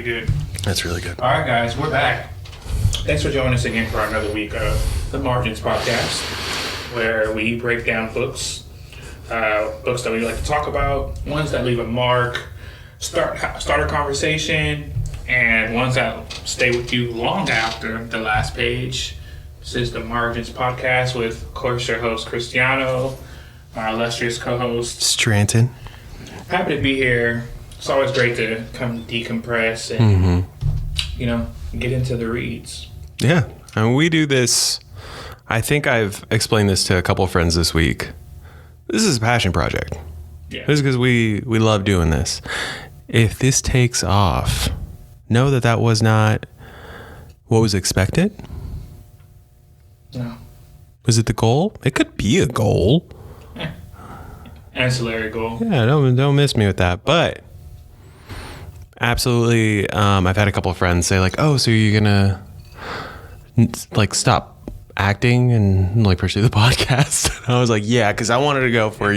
pretty good. That's really good. All right, guys, we're back. Thanks for joining us again for another week of the Margins podcast, where we break down books that we like to talk about, ones that leave a mark, start a conversation, and ones that stay with you long after the last page. This is the Margins podcast with, of course, your host, Cristiano, my illustrious co-host, Stranton. Happy to be here. It's always great to come decompress and, get into the reads. Yeah. And we do this. I think I've explained this to a couple of friends this week. This is a passion project. Yeah. This is because we love doing this. If this takes off, know that was not what was expected. No. Was it the goal? It could be a goal. Ancillary goal. Yeah, don't miss me with that. But absolutely, I've had a couple of friends say like, "Oh, so you're gonna like stop acting and like pursue the podcast?" And I was like, "Yeah," because I wanted to go for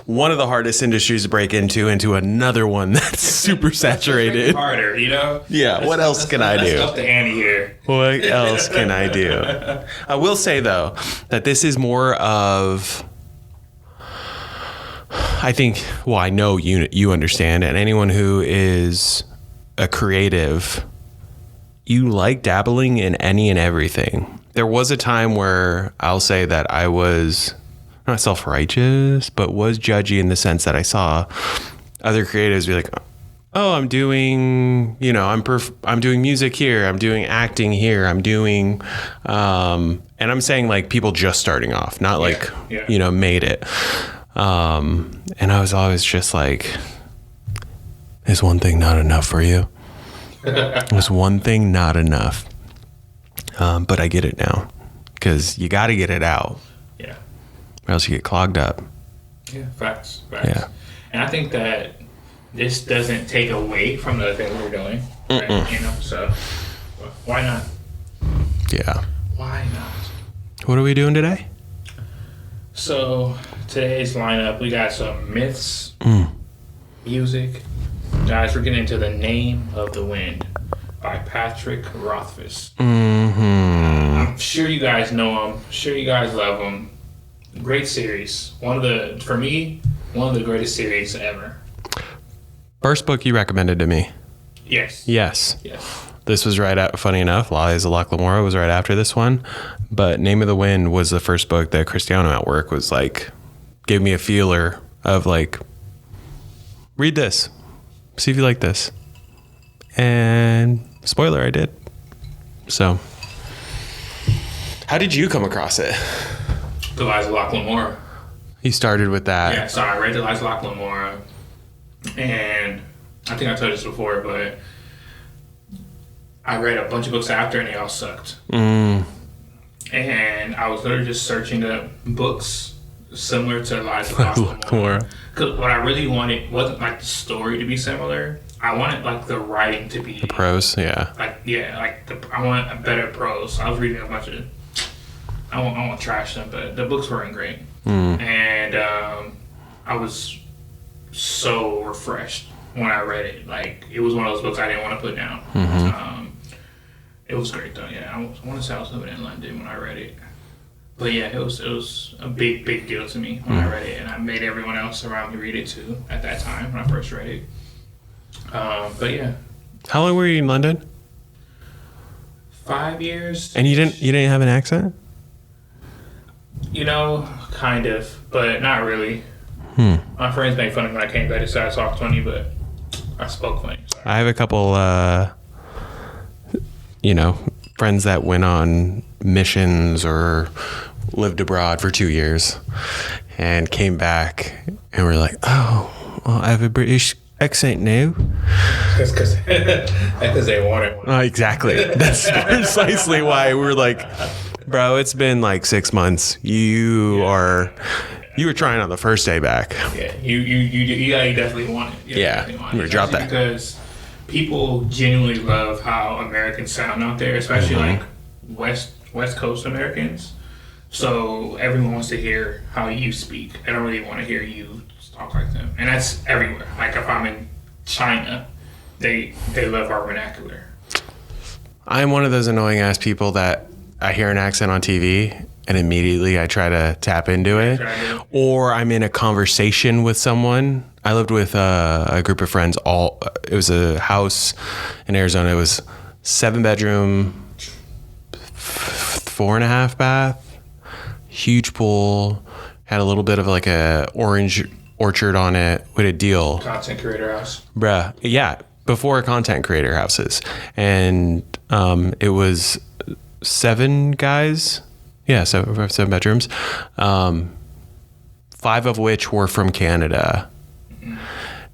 one of the hardest industries to break into another one that's super saturated. Harder, Yeah. What else can I do? Let's up the ante here. What else can I do? I will say though that this is more of. I think, I know you understand, and anyone who is a creative, you like dabbling in any and everything. There was a time where I'll say that I was not self-righteous, but was judgy in the sense that I saw other creatives be like, "Oh, I'm doing, I'm doing music here, I'm doing acting here, I'm doing," and I'm saying like people just starting off, not made it. And I was always just like, is one thing not enough for you? Was one thing not enough? But I get it now because you got to get it out. Yeah. Or else you get clogged up. Yeah, facts. Yeah. And I think that this doesn't take away from the things we're doing. Right? So why not? Yeah. Why not? What are we doing today? So today's lineup, we got some myths, music. Guys, we're getting into The Name of the Wind by Patrick Rothfuss. I'm sure you guys know him. Sure you guys love him. Great series. For me, one of the greatest series ever. First book you recommended to me. Yes. This was funny enough, Lies of Locke Lamora was right after this one. But Name of the Wind was the first book that Cristiano at work was like, gave me a feeler of like, read this. See if you like this. And spoiler, I did. So, how did you come across it? The Lies of Locke Lamora. You started with that. Yeah, so I read The Lies of Locke Lamora. And I think I told you this before, but I read a bunch of books after and they all sucked. And I was literally just searching up books similar to Lies of Locke Lamora. Because what I really wanted wasn't like the story to be similar. I wanted like the writing to be... The prose, yeah. I want a better prose. I was reading a bunch of... I won't trash them, but the books weren't great. And I was so refreshed when I read it. Like, it was one of those books I didn't want to put down. It was great though. Yeah, I want to say I was living in London when I read it. But yeah, it was a big deal to me when I read it, and I made everyone else around me read it too at that time when I first read it. But yeah. How long were you in London? 5 years. And you didn't have an accent? Kind of, but not really. My friends made fun of me when I came back to say I talked funny, but I spoke funny. Sorry. I have a couple, friends that went on missions or lived abroad for 2 years and came back and were like, "Oh, well, I have a British accent now." That's because they wanted one. Exactly. That's precisely why we were like, "Bro, it's been like 6 months. You were trying on the first day back." Yeah, you definitely want it. Yeah, I'm gonna drop that because people genuinely love how Americans sound out there, especially like West Coast Americans. So everyone wants to hear how you speak. They don't really want to hear you talk like them, and that's everywhere. Like if I'm in China, they love our vernacular. I'm one of those annoying ass people that I hear an accent on TV and immediately I try to tap into it. Or I'm in a conversation with someone. I lived with a group of friends. It was a house in Arizona. It was 7-bedroom, 4.5 bath, huge pool, had a little bit of like a orange orchard on it. With a deal. Content creator house. Bruh. Yeah. Before content creator houses. And it was 7 guys. Yeah, 7 bedrooms. 5 of which were from Canada.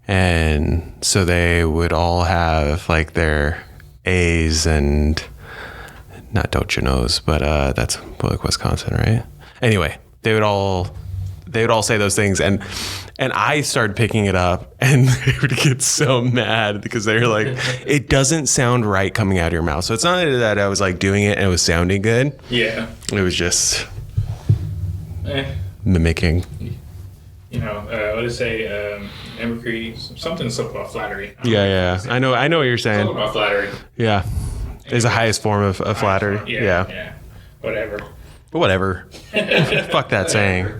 And so they would all have like their A's and not don't you knows, but that's like Wisconsin, right? Anyway, they would all say those things, and I started picking it up, and they would get so mad because they were like, it doesn't sound right coming out of your mouth. So it's not that I was like doing it and it was sounding good. Yeah. It was just mimicking. You know, what did it say? Mimicry, something about flattery. Yeah. I know what you're saying. Something about flattery. Yeah. It's the highest form of flattery. Yeah. Whatever. But whatever. Fuck that saying.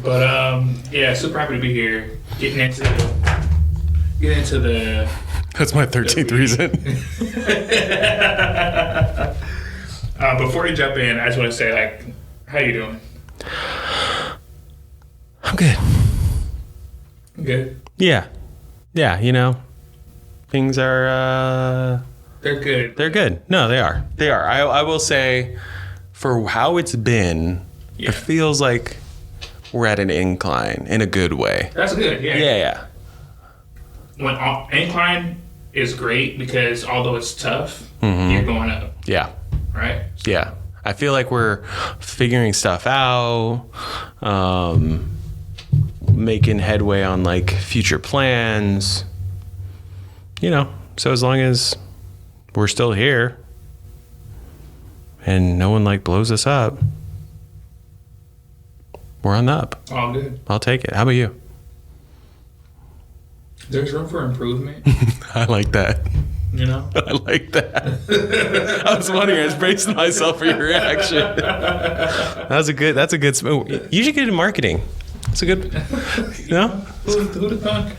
But yeah, super happy to be here. Getting into the. That's my 13th reason. Before we jump in, I just want to say, like, how you doing? I'm good. Good. Yeah. You know, things are. They're good. They're good. No, they are. I will say, for how it's been, it feels like we're at an incline in a good way. That's good. Yeah. When incline is great because although it's tough, you're going up. Yeah. Right? Yeah. I feel like we're figuring stuff out, making headway on like future plans, you know, so as long as we're still here and no one like blows us up, we're on the up. All good. I'll take it. How about you? There's room for improvement. I like that. You know? I like that. I was wondering, I was bracing myself for your reaction. That's a good smooth. You should get into marketing. That's a good, you know? Who'd have thunk?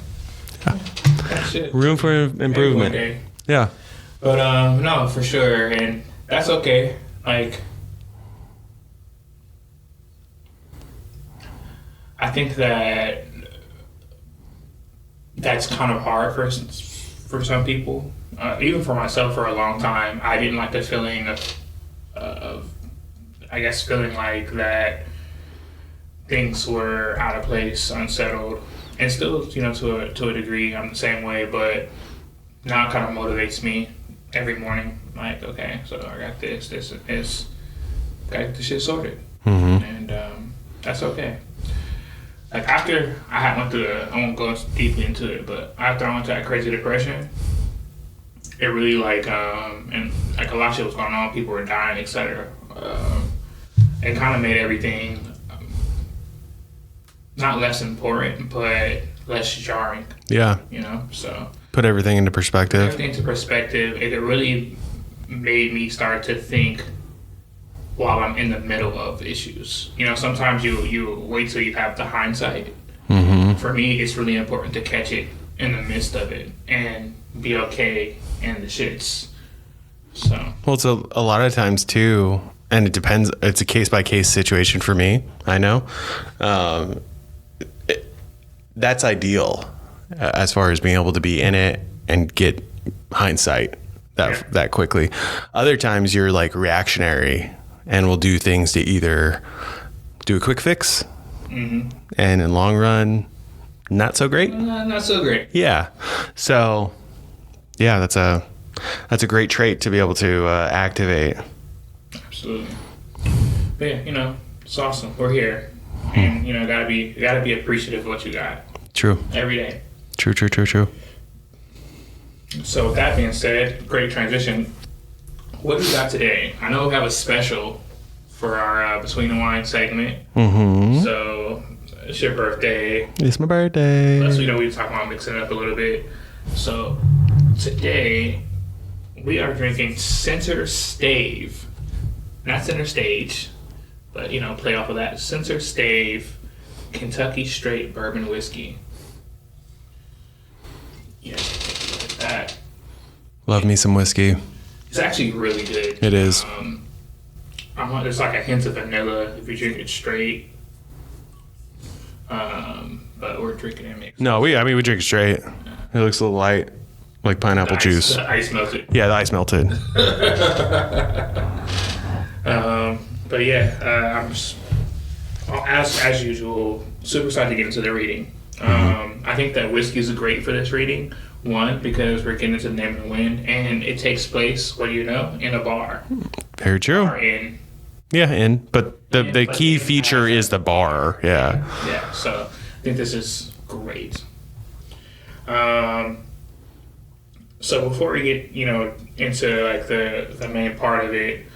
Yeah. Room for improvement. Okay. Yeah. But no, for sure. And that's okay. Like, I think that's kind of hard for some people. Even for myself, for a long time, I didn't like the feeling of I guess, feeling like that things were out of place, unsettled, and still, you know, to a degree, I'm the same way. But now it kind of motivates me every morning. Like, okay, so I got this, and this. Got the shit sorted, and that's okay. Like after I went through I won't go deeply into it, but after I went through that crazy depression, it really and like a lot of shit was going on, people were dying, etc. It kind of made everything not less important, but less jarring. Yeah. You know, so put everything into perspective. It really made me start to think while I'm in the middle of issues. You know, sometimes you wait till you have the hindsight. For me, it's really important to catch it in the midst of it and be okay in the shits. So. Well, it's a lot of times too, and it depends. It's a case by case situation for me. I know. That's ideal as far as being able to be in it and get hindsight that quickly. Other times you're like reactionary and will do things to either do a quick fix and in long run, not so great. Not so great. Yeah. So yeah, that's a great trait to be able to activate. Absolutely. But yeah, you know, it's awesome. We're here. And, you know, gotta be appreciative of what you got. True. Every day. True. So with that being said, great transition. What do we got today? I know we have a special for our Between the Wine segment. So It's your birthday. It's my birthday. Plus, we were talking about mixing it up a little bit. So today we are drinking Center Stave, not Center Stage, but play off of that. Center Stave Kentucky Straight Bourbon Whiskey. Yeah, look at that. Love me some whiskey. It's actually really good. It is. There's like a hint of vanilla if you drink it straight. But we're drinking it mixed. No, we drink it straight. It looks a little light, like pineapple juice. The ice melted. Yeah, the ice melted. But yeah, I'm just, as usual, super excited to get into the reading. I think that whiskey is great for this reading. One, because we're getting into the name of the wind, and it takes place, in a bar. Very true. Or in. Yeah, but the key feature is the bar. Yeah. Yeah, so I think this is great. So before we get, into like the main part of it,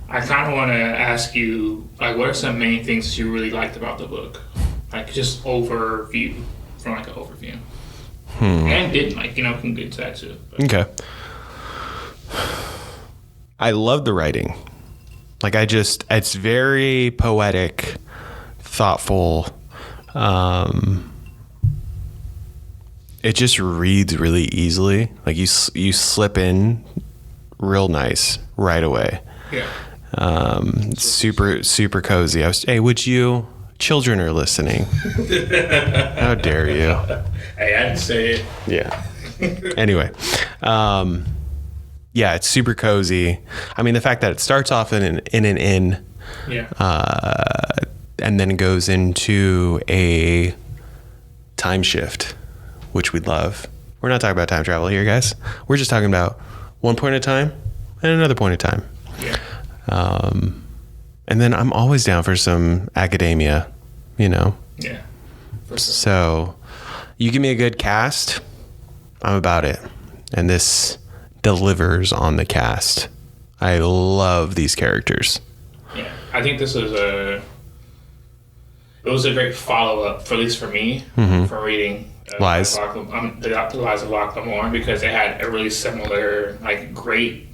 I kind of want to ask you, like, what are some main things that you really liked about the book? Like, just overview, from like an overview. And didn't like, can get to that too. But. Okay. I love the writing. Like, it's very poetic, thoughtful. It just reads really easily. Like, you slip in real nice right away. Yeah. Super, super cozy. Children are listening. How dare you? Hey, I didn't say it. Yeah. Anyway, yeah, it's super cozy. I mean, the fact that it starts off in an inn, yeah, and then goes into a time shift, which we'd love. We're not talking about time travel here, guys. We're just talking about one point of time and another point of time. Yeah. And then I'm always down for some academia, Yeah. So you give me a good cast, I'm about it. And this delivers on the cast. I love these characters. Yeah. I think this is it was a great follow-up, at least for me, for reading Lies. The Lies of Lachlan Moore, because they had a really similar, like, great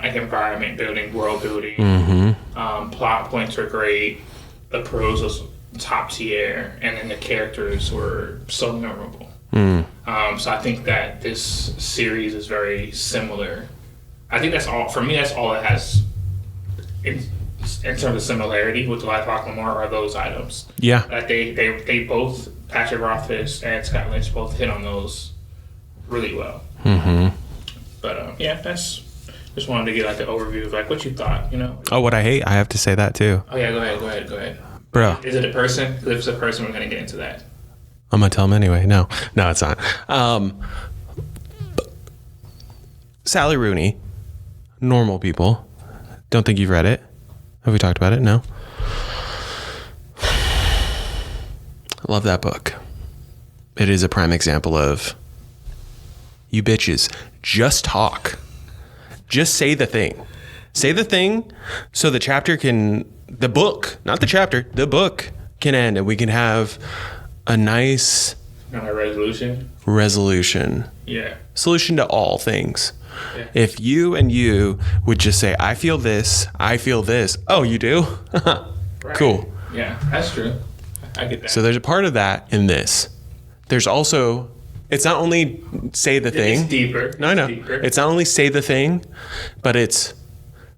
like environment building, world building. Plot points were great. The prose was top tier, and then the characters were so memorable. So I think that this series is very similar. I think that's all for me. That's all it has in terms of similarity with the Life of Lachlan Moore are those items. Yeah. That they both, Patrick Rothfuss and Scott Lynch, both hit on those really well. But yeah, that's. Just wanted to get like an overview of like what you thought, Oh, what I hate? I have to say that too. Oh yeah, go ahead. Bro. Is it a person? If it's a person, we're gonna get into that. I'm gonna tell him anyway. No, it's not. Sally Rooney, Normal People. Don't think you've read it. Have we talked about it? No. Love that book. It is a prime example of you bitches just talk. Just say the thing. Say the thing so the book, not the chapter, the book can end and we can have a nice resolution. Yeah. Solution to all things. Yeah. If you and you would just say, I feel this. Oh, you do? Right. Cool. Yeah, that's true. I get that. So there's a part of that in this. There's also... It's not only say the thing. It's deeper. No, I know. It's not only say the thing, but it's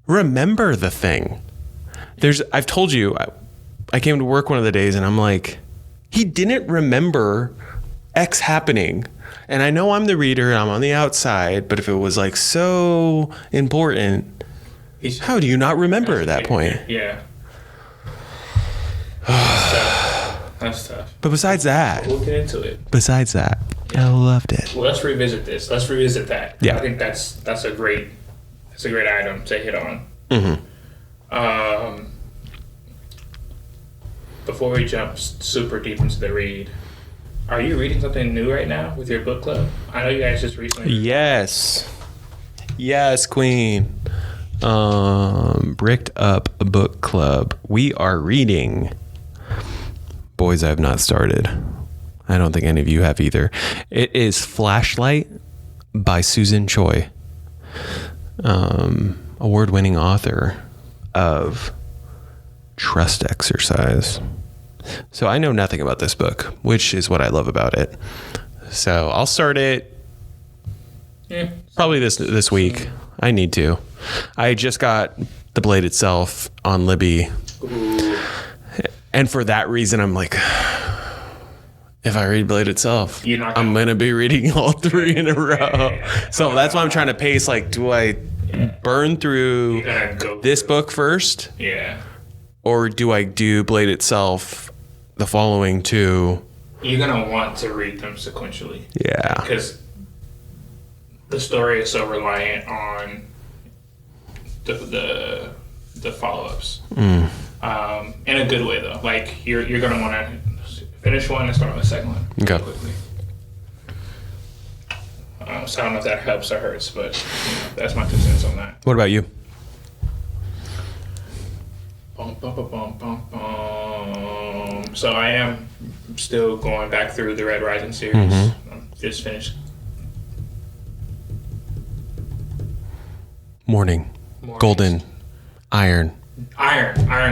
remember the thing. I've told you, I came to work one of the days and I'm like, he didn't remember X happening. And I know I'm the reader and I'm on the outside, but if it was like so important, how do you not remember at that point? Yeah. That's tough. But besides that. We'll get into it. Besides that. I loved it. Well, let's revisit this. Let's revisit that. Yeah. I think that's a great item to hit on. Before we jump super deep into the read, are you reading something new right now with your book club? I know you guys just recently. Yes, Queen. Bricked Up Book Club. We are reading Boys I've not started. I don't think any of you have either. It is Flashlight by Susan Choi, award-winning author of Trust Exercise. So I know nothing about this book, which is what I love about it. So I'll start it probably this week. I need to. I just got The Blade itself on Libby. Ooh. And for that reason, I'm like, if I read Blade itself, I'm going to be reading all 3 in a row. Yeah. So that's why I'm trying to pace. Like, do I burn through this book first? Yeah. Or do I do Blade itself the following 2? You're going to want to read them sequentially. Yeah. Because the story is so reliant on the follow-ups. In a good way, though. Like, you're going to want to finish one and start on the second one. Okay. Quickly. So I don't know if that helps or hurts, but that's my 2 cents on that. What about you? So I am still going back through the Red Rising series. I'm just finished. Morning. Golden. Iron,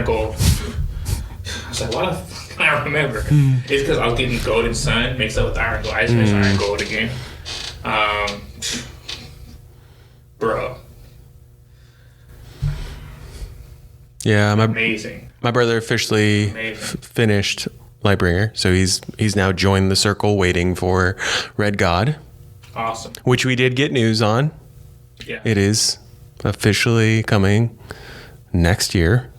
gold. I was like, why the fuck can I remember? It's because I was getting Golden Sun mixed up with Iron Gold. I just finished Iron Gold again. Bro. Yeah, amazing. My brother officially finished Lightbringer, so he's now joined the circle waiting for Red God. Awesome. Which we did get news on. Yeah. It is officially coming next year.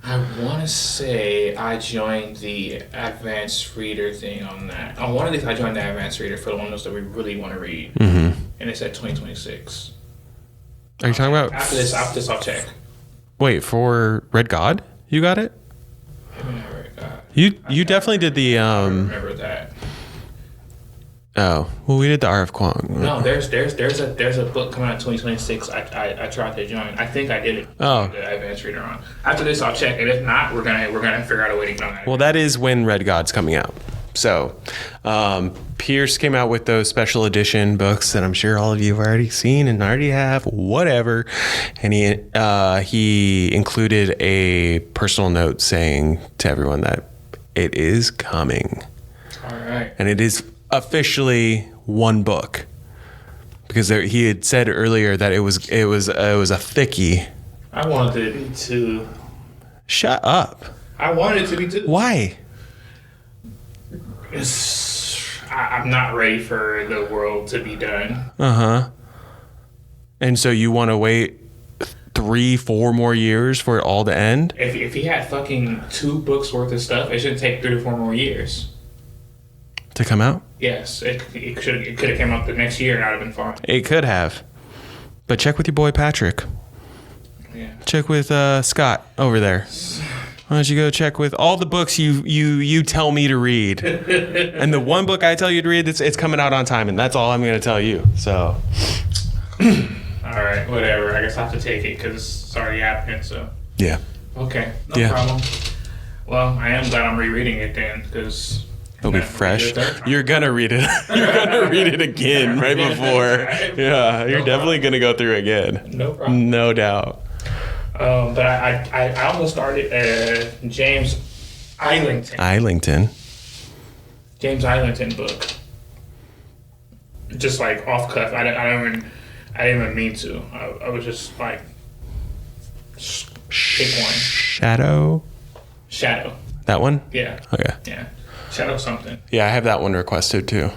I want to say I joined the advanced reader thing on that. On one of these, I joined the advanced reader for the ones that we really want to read. And it said 2026. Are you talking about... After this, I'll check. Wait, for Red God? You got it? Maybe not Red God. You definitely did the... I remember that. Oh, well, we did the RF Kwong. No, there's a book coming out in 2026. I tried to join. I think I did it. Oh, the advanced reader on. After this, I'll check, and if not, we're gonna figure out a way to get on that. Well, that is when Red God's coming out. So, Pierce came out with those special edition books that I'm sure all of you have already seen and already have. Whatever, and he included a personal note saying to everyone that it is coming. All right, and it is officially one book, because he had said earlier that it was a thickie. I wanted it to be 2. Shut up. I wanted it to be 2. Why? I'm not ready for the world to be done. And so you want to wait 3-4 more years for it all to end? If he had fucking 2 books worth of stuff, it should take 3 to 4 more years to come out. Yes, it could have come out the next year and I'd have been fine. It could have, but check with your boy Patrick. Yeah. Check with Scott over there. Why don't you go check with all the books you tell me to read, and the one book I tell you to read, it's coming out on time, and that's all I'm going to tell you. So, all right, whatever. I guess I have to take it because it's already happening. So yeah. Okay, no problem. Well, I am glad I'm rereading it then, because it'll be fresh. You're gonna read it. You're gonna read it again right before. Yeah, you're definitely gonna go through again. No problem. No doubt. But I almost started James Islington. James Islington book. Just like off cuff. I didn't even mean to. I was just like, pick one. Shadow. That one? Yeah. Okay. Yeah. Shadow something. Yeah, I have that one requested too.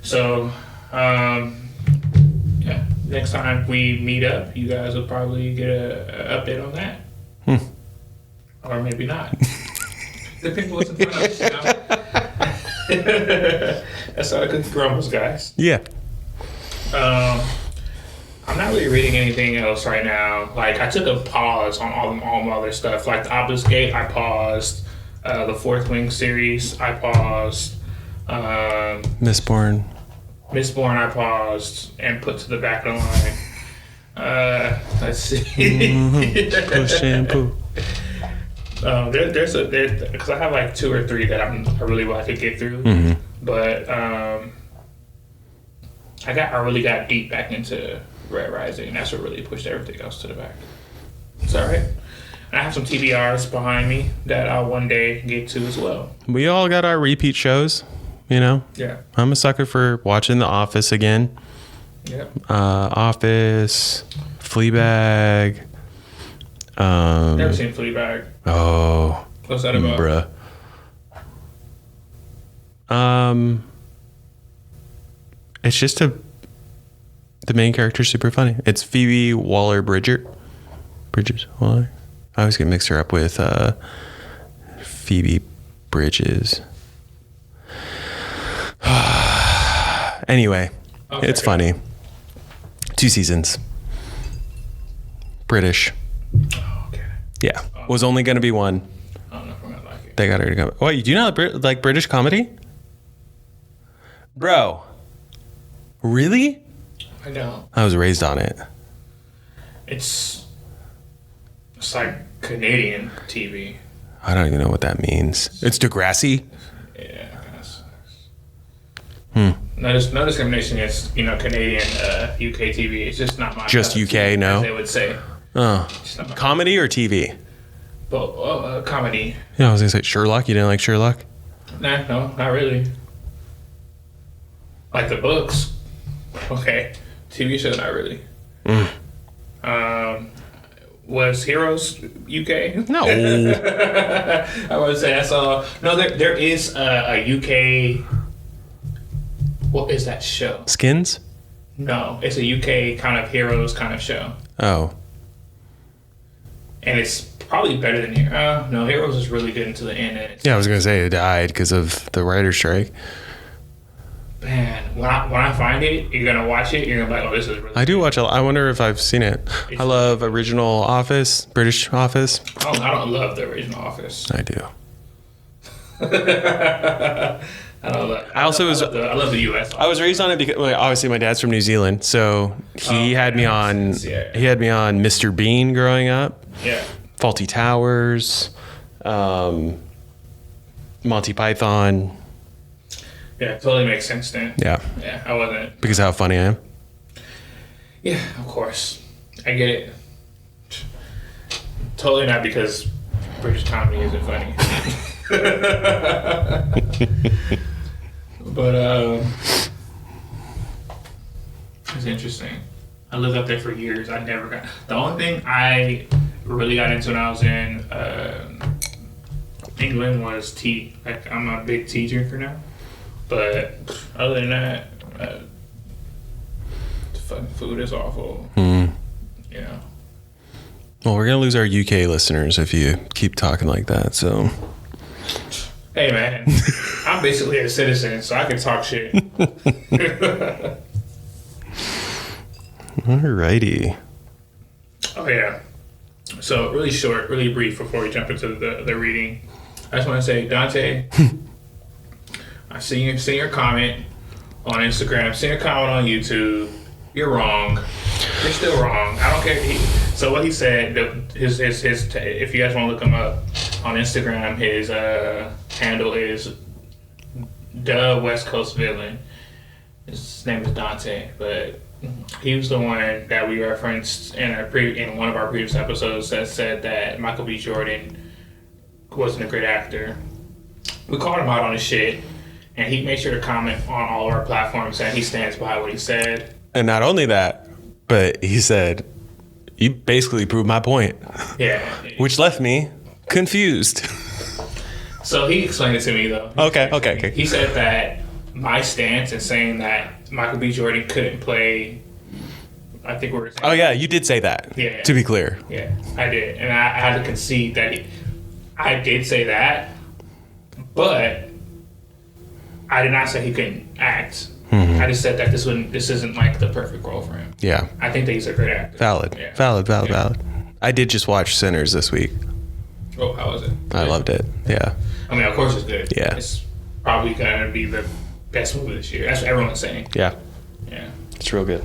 So, yeah. Next time we meet up, you guys will probably get an update on that. Or maybe not. Depending on what's in front of us, you know? That's how the cookie crumbles, guys. Yeah. I'm not really reading anything else right now. Like, I took a pause on all my other stuff. Like, the Obelisk, I paused. The Fourth Wing series, I paused. Mistborn, I paused and put to the back of the line. Let's see. Push shampoo. There's because I have like 2 or 3 that I really want to get through, but I really got deep back into Red Rising, and that's what really pushed everything else to the back. It's all right. And I have some TBRs behind me that I'll one day get to as well. We all got our repeat shows, you know? Yeah. I'm a sucker for watching The Office again. Yeah. Office, Fleabag. Never seen Fleabag. Oh. What's that about? Bruh. It's just the main character's super funny. It's Phoebe Waller-Bridges. Waller? I always get mixed her up with Phoebe Bridges. Anyway, Okay. it's funny. 2 seasons. British. Oh, okay. Yeah. Was only going to be 1. I don't know if I'm gonna like it. They got her to come. What, you do not like British comedy? Bro. Really? I don't. I was raised on it. It's like Canadian TV. I don't even know what that means. It's Degrassi? Yeah, that sucks. No discrimination against Canadian UK TV. It's just not my Just cup of UK, tea, no? as they would say. Oh. It's not my Comedy or TV? But comedy. Yeah, I was going to say Sherlock. You didn't like Sherlock? Nah, no, not really. Like the books. Okay. TV show, not really. Was Heroes UK? No. I would say I saw. No, there is a UK. What is that show? Skins? No, it's a UK kind of Heroes kind of show, Oh. and it's probably better than here. No, Heroes is really good until the end. And it's, Yeah, I was going to say it died because of the writer's strike. man, when I find it, you're gonna watch it. You're gonna be like, oh, this is really. I do watch it. I wonder if I've seen it. I love original Office, British Office. I don't love the original Office. I do. I don't love. I also was. I love the US. I was raised on it because obviously my dad's from New Zealand, so he had me on. Yeah. He had me on Mr. Bean growing up. Yeah. Faulty Towers, Monty Python. Yeah, totally makes sense then. Yeah, Yeah, I wasn't. because of how funny I am. Yeah, of course. I get it. Totally not because British comedy isn't funny. But it's interesting. I lived up there for years. I never got. The only thing I really got into when I was in England was tea. Like, I'm a big tea drinker now. But other than that, the fucking food is awful. Yeah. Well, we're gonna lose our UK listeners if you keep talking like that. So, Hey man, I'm basically a citizen, so I can talk shit. alrighty. Oh yeah. So really short, really brief before we jump into the reading. I just want to say, Dante, I see your comment on Instagram, see your comment on YouTube. You're wrong. You're still wrong. I don't care. So what he said, his if you guys want to look him up on Instagram, his handle is the West Coast Villain. His name is Dante, but he was the one that we referenced in one of our previous episodes that said that Michael B. Jordan wasn't a great actor. We called him out on his shit, and he made sure to comment on all of our platforms that he stands by what he said. And not only that, but he said, "You basically proved my point," Yeah. which left me confused. So he explained it to me though. Okay. He said that my stance in saying that Michael B. Jordan couldn't play. I think we were saying. Oh yeah, you did say that. Yeah. To be clear. Yeah, I did, and I had to concede that I did say that, but I did not say he couldn't act. I just said that this isn't like the perfect role for him. Yeah. I think that he's a great actor. Valid. Yeah. Valid. I did just watch Sinners this week. Oh, how was it? I loved it. Yeah. I mean, of course it's good. Yeah. It's probably gonna be the best movie this year. That's what everyone's saying. Yeah. Yeah. It's real good.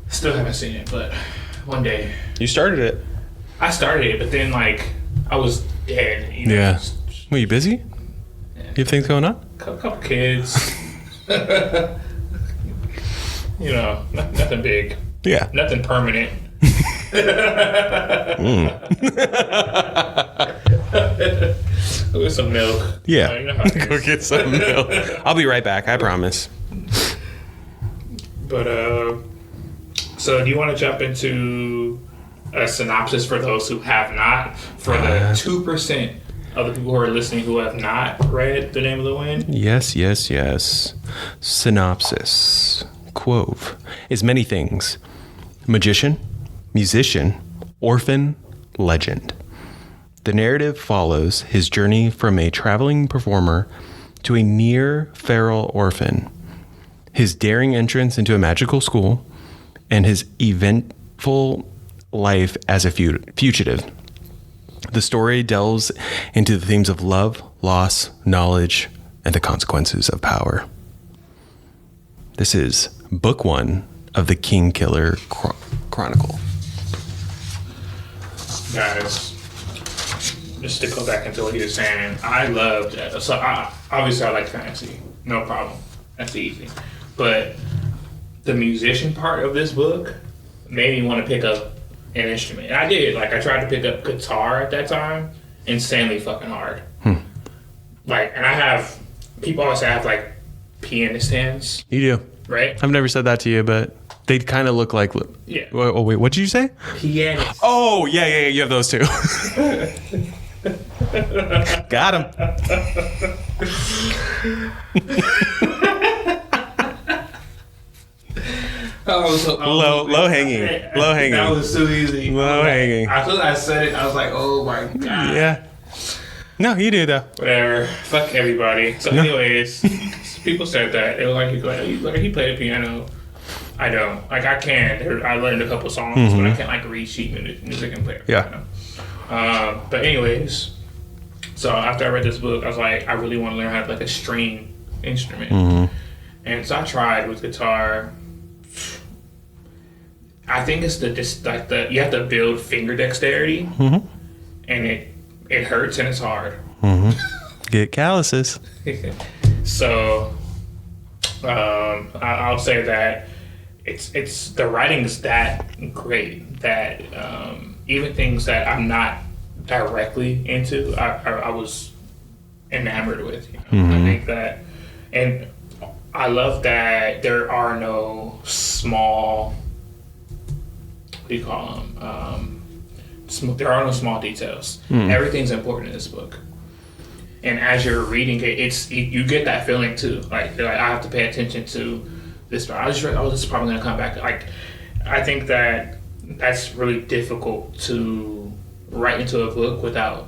Still haven't seen it, but one day. You started it. I started it, but then like I was dead. You know, Yeah. Were you busy? Yeah. You have things going on? Couple kids. You know, nothing big. Yeah. Nothing permanent. With some milk. Yeah. You know how it Go is. get some milk. I'll be right back. I promise. But so do you want to jump into a synopsis for those who have not? For the 2% of the people who are listening who have not read The Name of the Wind? Yes. Synopsis. Kvothe is many things. Magician, musician, orphan, legend. The narrative follows his journey from a traveling performer to a near feral orphan, his daring entrance into a magical school, and his eventful life as a fugitive. The story delves into the themes of love, loss, knowledge, and the consequences of power. This is book 1 of the Kingkiller Chronicle. Guys, just to go back into what you were saying, I loved it. So obviously I like fantasy. No problem. That's easy. But the musician part of this book made me want to pick up an instrument. And I did. Like, I tried to pick up guitar at that time. Insanely fucking hard. Like, and I have, people always say I have, like, pianist hands. You do. Right? I've never said that to you, but they kind of look like... Yeah. Oh, wait, what did you say? Pianist. Oh, yeah, you have those too. Got him. Low hanging. That was too easy. Low hanging. I thought I said it. I was like, oh my god. Yeah. No, you do though. Whatever. Fuck everybody. So, anyways, people said that they were like, he played the piano. I don't. Like, I can. I learned a couple songs, but I can't like read sheet music and play the piano. But anyways, so after I read this book, I was like, I really want to learn how to play like a string instrument. And so I tried with guitar. I think it's the you have to build finger dexterity, and it hurts and it's hard. Get calluses. So I'll say that it's the writing's that great that even things that I'm not directly into, I was enamored with. You know? I think that, and I love that there are no small. What do you call them? There are no small details. Everything's important in this book. And as you're reading it, you get that feeling too. Like I have to pay attention to this. I just read, this is probably going to come back. Like, I think that's really difficult to write into a book without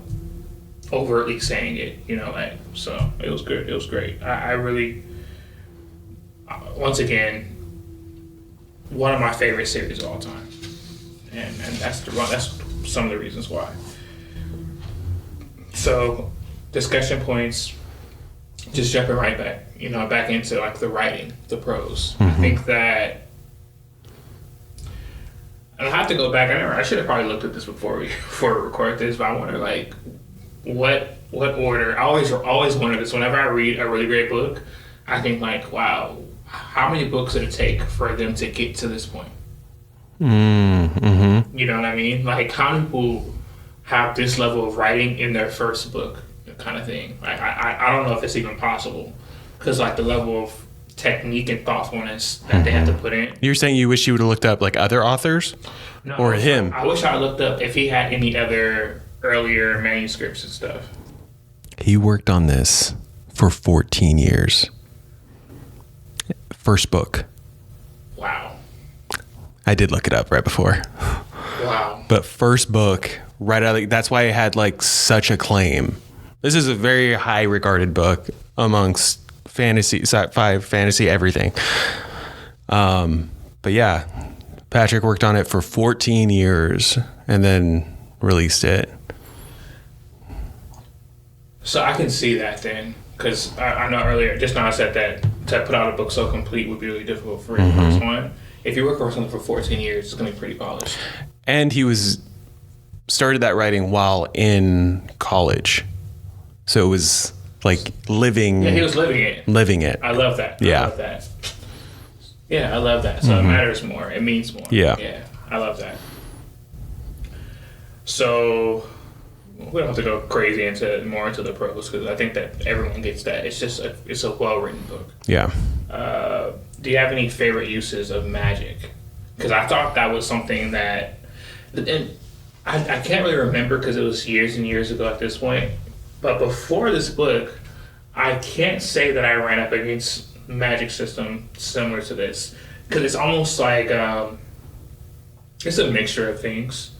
overtly saying it. You know, like, so it was good. It was great. I really, once again, one of my favorite series of all time. And that's some of the reasons why. So, discussion points, just jumping right back into like the writing, the prose. I think that, and I have to go back. I should have probably looked at this before we record this, but I wonder like what order. I always wonder this whenever I read a really great book. I think like, wow, how many books did it take for them to get to this point? You know what I mean? Like, how many people have this level of writing in their first book, kind of thing? Like, I don't know if it's even possible, because like the level of technique and thoughtfulness that they have to put in. You're saying you wish you would have looked up like other authors, or him? I wish I looked up if he had any other earlier manuscripts and stuff. He worked on this for 14 years. First book. Wow. I did look it up right before. Wow. But first book, right out of, that's why it had like such acclaim. This is a very high regarded book amongst fantasy, sci-fi, fantasy, everything. But yeah, Patrick worked on it for 14 years and then released it. So I can see that then, because I know earlier, just now I said that to put out a book so complete would be really difficult for the first one. If you work on something for 14 years, it's going to be pretty polished. And he was started that writing while in college. So it was like living. Yeah, he was living it. Living it. I love that. Yeah. I love that. Yeah, I love that. So it matters more. It means more. Yeah. Yeah, I love that. So we don't have to go crazy into the prose because I think that everyone gets that. It's just it's a well-written book. Yeah. Do you have any favorite uses of magic? Because I thought that was something that, and I can't really remember because it was years and years ago at this point. But before this book, I can't say that I ran up against magic system similar to this because it's almost like it's a mixture of things.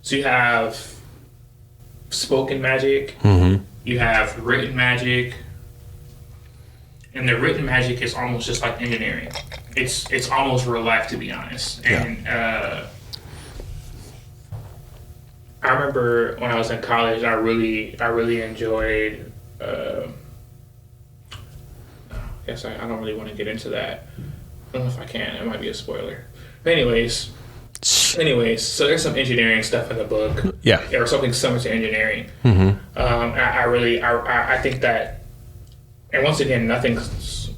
So you have spoken magic, you have written magic, and the written magic is almost just like engineering. It's almost real life, to be honest. And I remember when I was in college, I really enjoyed. I guess I don't really want to get into that. I don't know if I can. It might be a spoiler. But anyways, so there's some engineering stuff in the book. Yeah. Or something similar to engineering. I think that, and once again, nothing's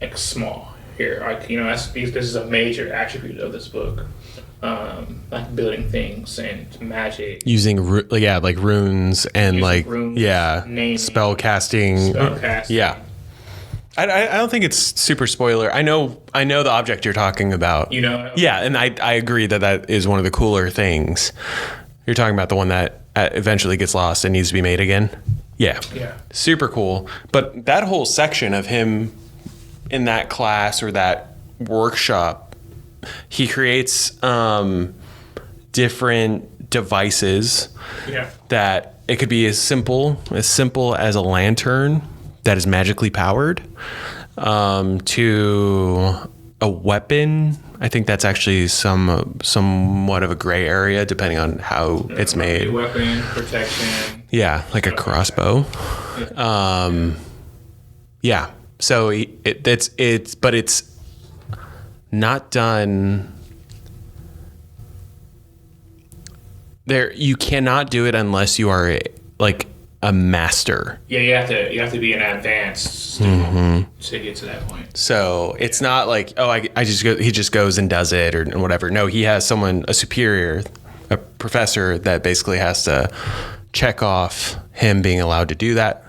like small here. Like, you know, this is a major attribute of this book. Like building things and magic. Using like runes and naming, spell casting. Yeah. I don't think it's super spoiler. I know the object you're talking about. You know? Yeah, and I agree that is one of the cooler things. You're talking about the one that eventually gets lost and needs to be made again. Yeah. Yeah. Super cool. But that whole section of him in that class or that workshop, he creates different devices that it could be as simple as a lantern that is magically powered, to a weapon. I think that's actually somewhat of a gray area depending on how it's made. Weapon, protection. Yeah, like a crossbow. Yeah. So it's not done. There, you cannot do it unless you are like a master. Yeah, you have to be an advanced student to get to that point. So it's not like, he just goes and does it or whatever. No, he has a superior, a professor that basically has to check off him being allowed to do that.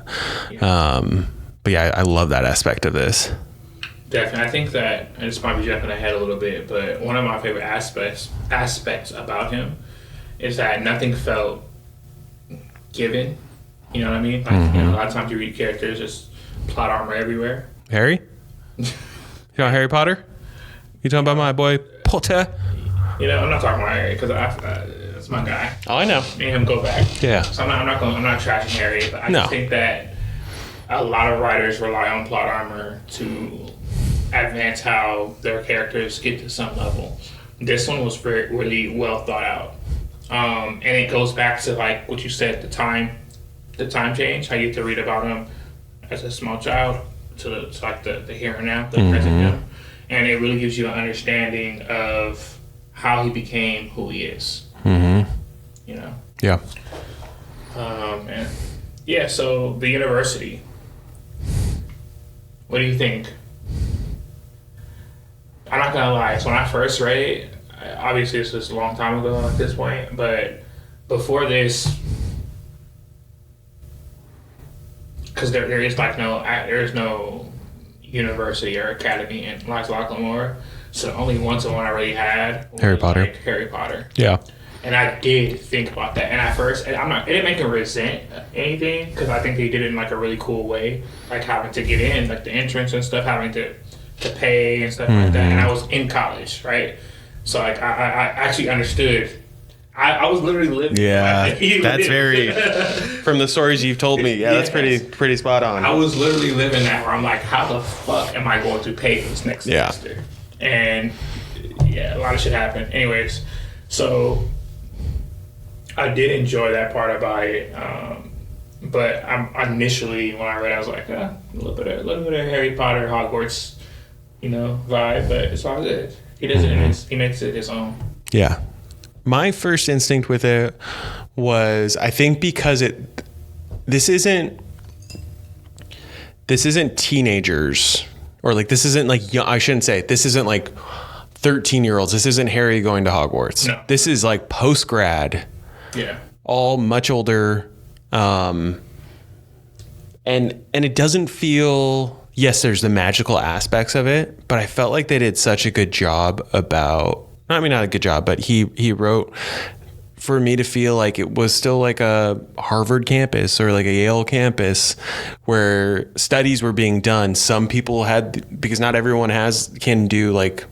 But yeah, I love that aspect of this. Definitely. I think that, and this might be jumping ahead a little bit, but one of my favorite aspects about him is that nothing felt given. You know what I mean? Like, you know, a lot of times you read characters, just plot armor everywhere. Harry? You know Harry Potter? You talking about my boy Potter? You know, I'm not talking about Harry because that's my guy. Oh, I know. Me and him go back. Yeah. So I'm not trashing Harry, but I just think that a lot of writers rely on plot armor to advance how their characters get to some level. This one was really well thought out. And it goes back to like what you said, the time change, how you get to read about him as a small child to the here and now, the present him. And it really gives you an understanding of how he became who he is. You know? Yeah. And yeah, so the university. What do you think? I'm not gonna lie, so when I first read it, obviously this was a long time ago at this point, but before this, because there is no university or academy in Locklamore, so the only one I really had was Harry Potter. Like Harry Potter. Yeah. And I did think about that. And at first, it didn't make me resent anything because I think they did it in like a really cool way, like having to get in, like the entrance and stuff, having to pay and stuff like that. And I was in college, right? So like I actually understood. I was literally living. Yeah, that's very from the stories you've told me. Yeah, that's pretty spot on. I was literally living that where I'm like, how the fuck am I going to pay for this next semester? And yeah, a lot of shit happened. Anyways, so I did enjoy that part about it. But initially when I read it, I was like, a little bit of Harry Potter, Hogwarts, vibe. But it's all good. He does it. He makes it his own. Yeah. My first instinct with it was, I think because this isn't teenagers, or like this isn't like I shouldn't say this isn't like 13-year-olds. This isn't Harry going to Hogwarts. No. This is like post grad. Yeah. All much older, and it doesn't feel. Yes, there's the magical aspects of it, but I felt like they did such a good job about. I mean, not a good job, but he wrote for me to feel like it was still like a Harvard campus or like a Yale campus where studies were being done. Some people had, because not everyone can do like,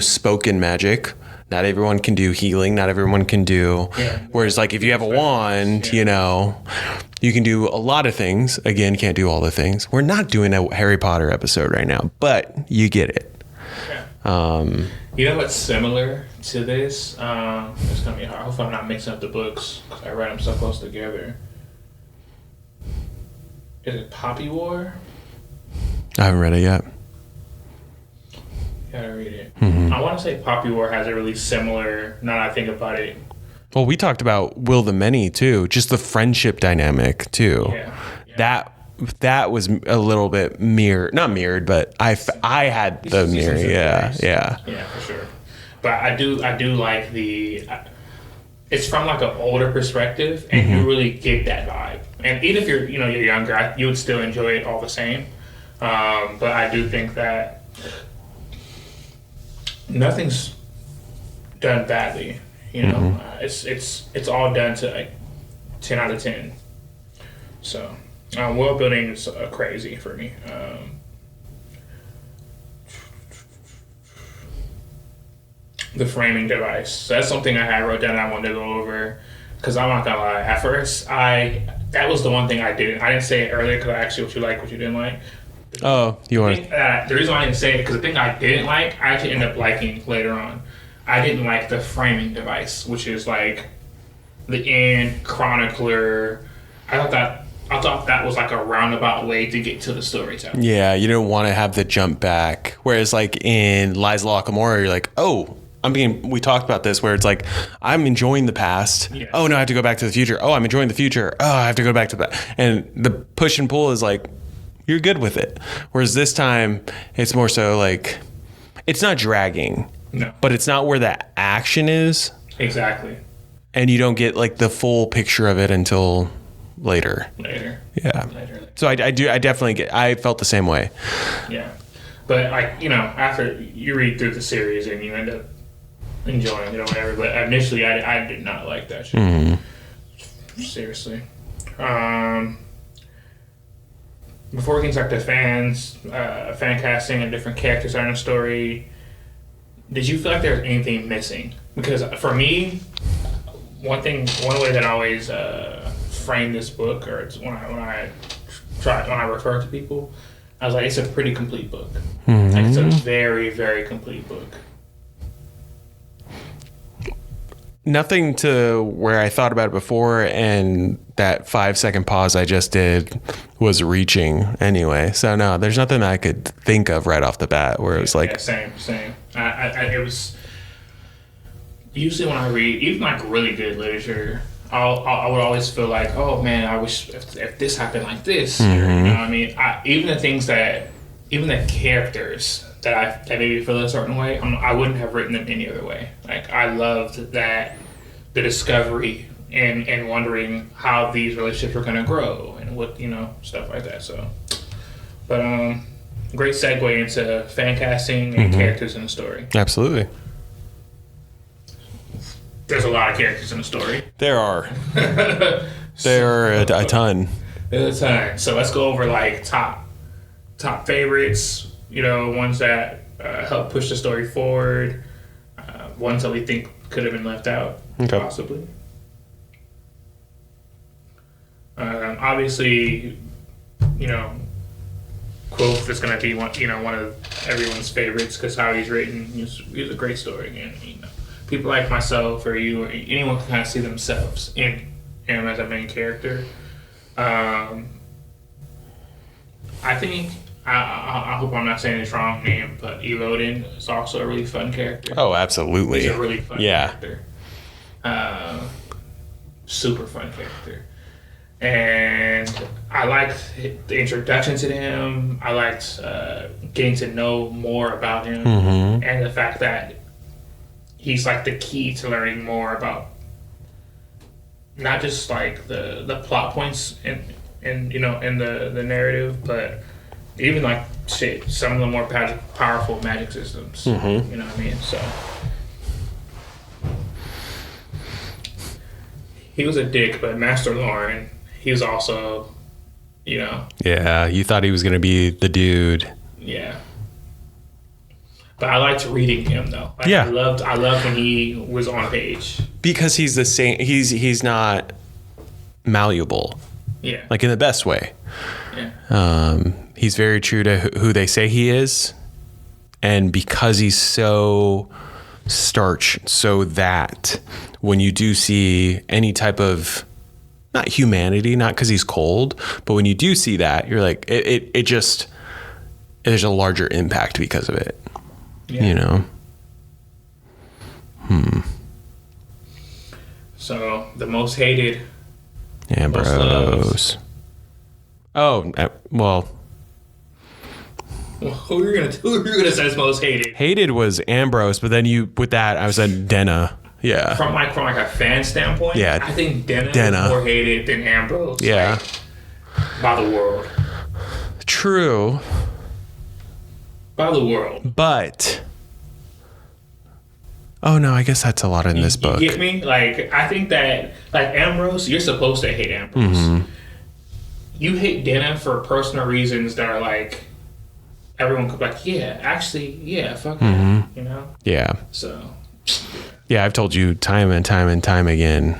spoken magic. Not everyone can do healing. Not everyone can do. Yeah. Whereas like if you have a wand, you can do a lot of things. Again, can't do all the things. We're not doing a Harry Potter episode right now, but you get it. Yeah. You know what's similar to this? It's gonna be hard. Hopefully I'm not mixing up the books because I read them so close together. Is it Poppy War? I haven't read it yet. You gotta read it. Mm-hmm. I want to say Poppy War has a really similar. Now that I think about it. Well, we talked about Will the Many too, just the friendship dynamic too. Yeah. That was a little bit not mirrored, but I had the mirror. Yeah. Yeah, for sure. But I do like it's from like an older perspective, and you really get that vibe. And even if you're younger, you would still enjoy it all the same. But I do think that nothing's done badly. It's all done to like 10 out of 10. So. World building is crazy for me. The framing device. So that's something I wrote down I wanted to go over. Because I'm not going to lie. At first, that was the one thing I didn't. I didn't say it earlier because I asked you what you like, what you didn't like. You want the reason why I didn't say it, because the thing I didn't like, I actually ended up liking later on. I didn't like the framing device, which is like the end, chronicler. I thought that was like a roundabout way to get to the storytelling. Yeah, you don't want to have the jump back. Whereas like in Lies of Lockamora, you're like, we talked about this where it's like, I'm enjoying the past. Yeah. Oh no, I have to go back to the future. Oh, I'm enjoying the future. Oh, I have to go back to that. And the push and pull is like, you're good with it. Whereas this time, it's more so like, it's not dragging. No. But it's not where the action is. Exactly. And you don't get like the full picture of it until later. Yeah. Later. So I definitely I felt the same way. Yeah. But like, after you read through the series and you end up enjoying it or whatever, but initially I did not like that shit. Mm-hmm. Seriously. Before we can start the fan casting and different characters are in the story, did you feel like there was anything missing? Because for me, one way that I always frame this book, or it's when I refer to people, I was like, it's a pretty complete book. Mm-hmm. Like, it's a very, very complete book. Nothing to where I thought about it before, and that 5-second pause I just did was reaching anyway. So no, there's nothing I could think of right off the bat where it was like... Yeah, same. It was... Usually when I read, even like really good literature, I would always feel like, oh man, I wish if this happened like this. Mm-hmm. Or, you know what I mean? Even the characters that made me feel a certain way, I wouldn't have written them any other way. Like, I loved that, the discovery and wondering how these relationships were going to grow and what, stuff like that. So, but great segue into fan casting and characters in the story. Absolutely. There's a lot of characters in the story. There are. There are a ton. There's a ton. So let's go over like top favorites. Ones that help push the story forward. Ones that we think could have been left out, possibly. Obviously, Kvothe is going to be one of everyone's favorites because how he's written. He's a great story, and people like myself or you or anyone can kind of see themselves in him as a main character. I think. I hope I'm not saying his wrong name, but Elodin is also a really fun character. Oh, absolutely. He's a really fun character. Super fun character. And I liked the introduction to him. I liked getting to know more about him, and the fact that he's like the key to learning more about not just like the plot points in the narrative, but even like some of the more powerful magic systems. You know what I mean? So he was a dick, but Master Lauren, he was also, Yeah, you thought he was going to be the dude. Yeah. But I liked reading him though. Like, yeah. I loved when he was on page. Because he's the same. He's not malleable. Yeah. Like in the best way. Yeah. He's very true to who they say he is, and because he's so starch, so that when you do see any type of not humanity, not because he's cold, but when you do see that, you're like it just there's a larger impact because of it. Yeah. So the most hated Ambrose. Oh, well. Who are you gonna say is most hated? Hated was Ambrose, but then with that I was at Denna. Yeah. From like a fan standpoint, yeah. I think Denna is more hated than Ambrose. Yeah. By the world. True. By the world. But oh no, I guess that's a lot in this book. You get me? Like I think that like Ambrose, you're supposed to hate Ambrose. You hate Denna for personal reasons that are like everyone could be like, fuck that, Yeah. So yeah, I've told you time and time and time again,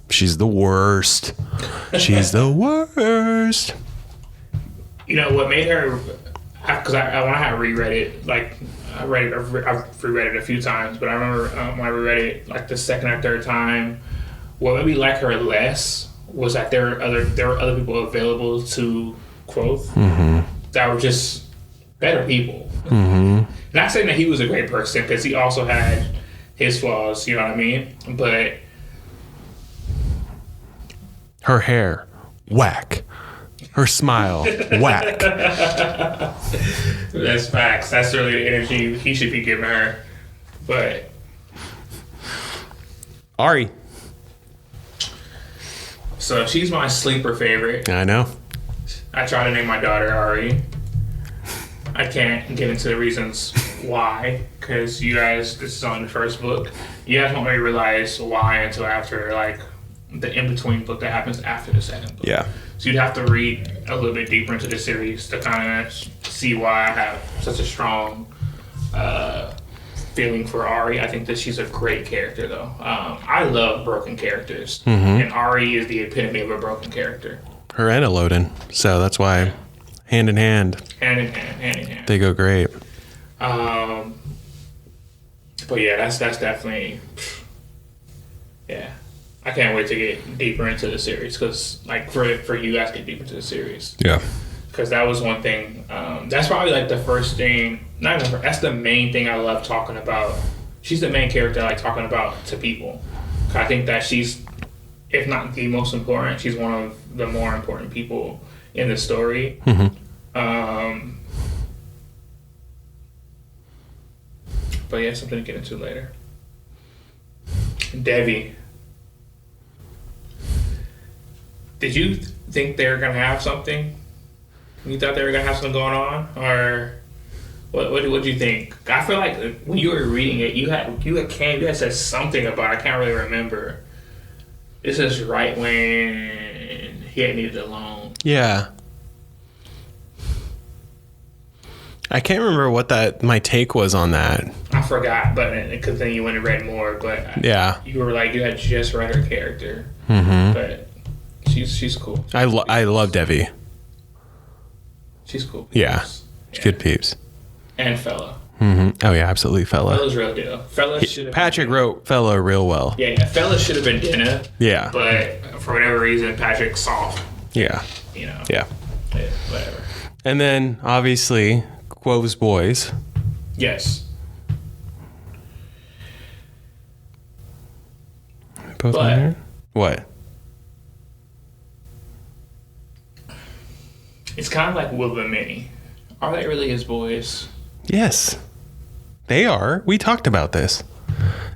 she's the worst. She's the worst. You know what made her? Because when I had reread it, like I've reread it a few times, but I remember when I reread it like the second or third time, what made me like her less was that there were other people available to Kvothe that were just better people. Not saying that he was a great person, because he also had his flaws, you know what I mean? But her hair, whack. Her smile, whack. That's facts. That's really the energy he should be giving her. But Ari. So she's my sleeper favorite. I know. I try to name my daughter Ari. I can't get into the reasons why, because you guys, this is only the first book. You guys won't really realize why until after, like, the in-between book that happens after the second book. Yeah. So you'd have to read a little bit deeper into the series to kind of see why I have such a strong feeling for Ari. I think that she's a great character, though. I love broken characters, and Ari is the epitome of a broken character. Her and Elodin, so that's why hand in hand. Hand in hand. They go great. But yeah, that's definitely, yeah. I can't wait to get deeper into the series, because like for you guys to get deeper into the series. Yeah. Because that was one thing. That's probably like the first thing. That's the main thing I love talking about. She's the main character I like talking about to people. I think that she's, if not the most important, she's one of the more important people in the story. But yeah, something to get into later. Devi. Did you think they were gonna have something? You thought they were gonna have something going on, or what did you think? I feel like when you were reading it, you had said something about it. I can't really remember. This is right when he had needed a loan. Yeah. I can't remember what my take was on that. I forgot, but because then you went and read more. But yeah, you were like, you had just read her character, but she's cool. I love Devi. She's cool. Yeah. Good peeps. And Fella. Oh yeah, absolutely, Fella. Fella's real deal. Fella should have. Patrick wrote Fella real well. Yeah. Fella should have been Denna. Yeah. But for whatever reason, Patrick's soft. Yeah. Yeah. Whatever. And then obviously Kvothe's boys. Yes. Both But- on here? What? It's kind of like Will and Minnie. Are they really his boys? Yes. They are. We talked about this.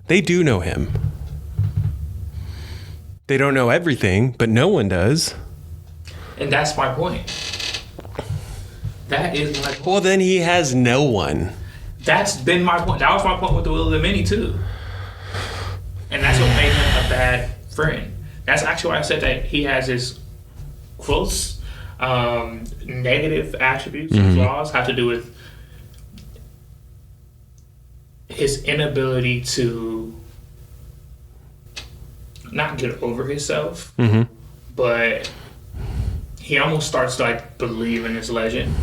They do know him. They don't know everything, but no one does. And that's my point. That is my point. Well, then he has no one. That's been my point. That was my point with the Will and Minnie too. And that's what made him a bad friend. That's actually why I said that he has his close negative attributes and flaws have to do with his inability to not get over himself, but he almost starts to like believe in this legend,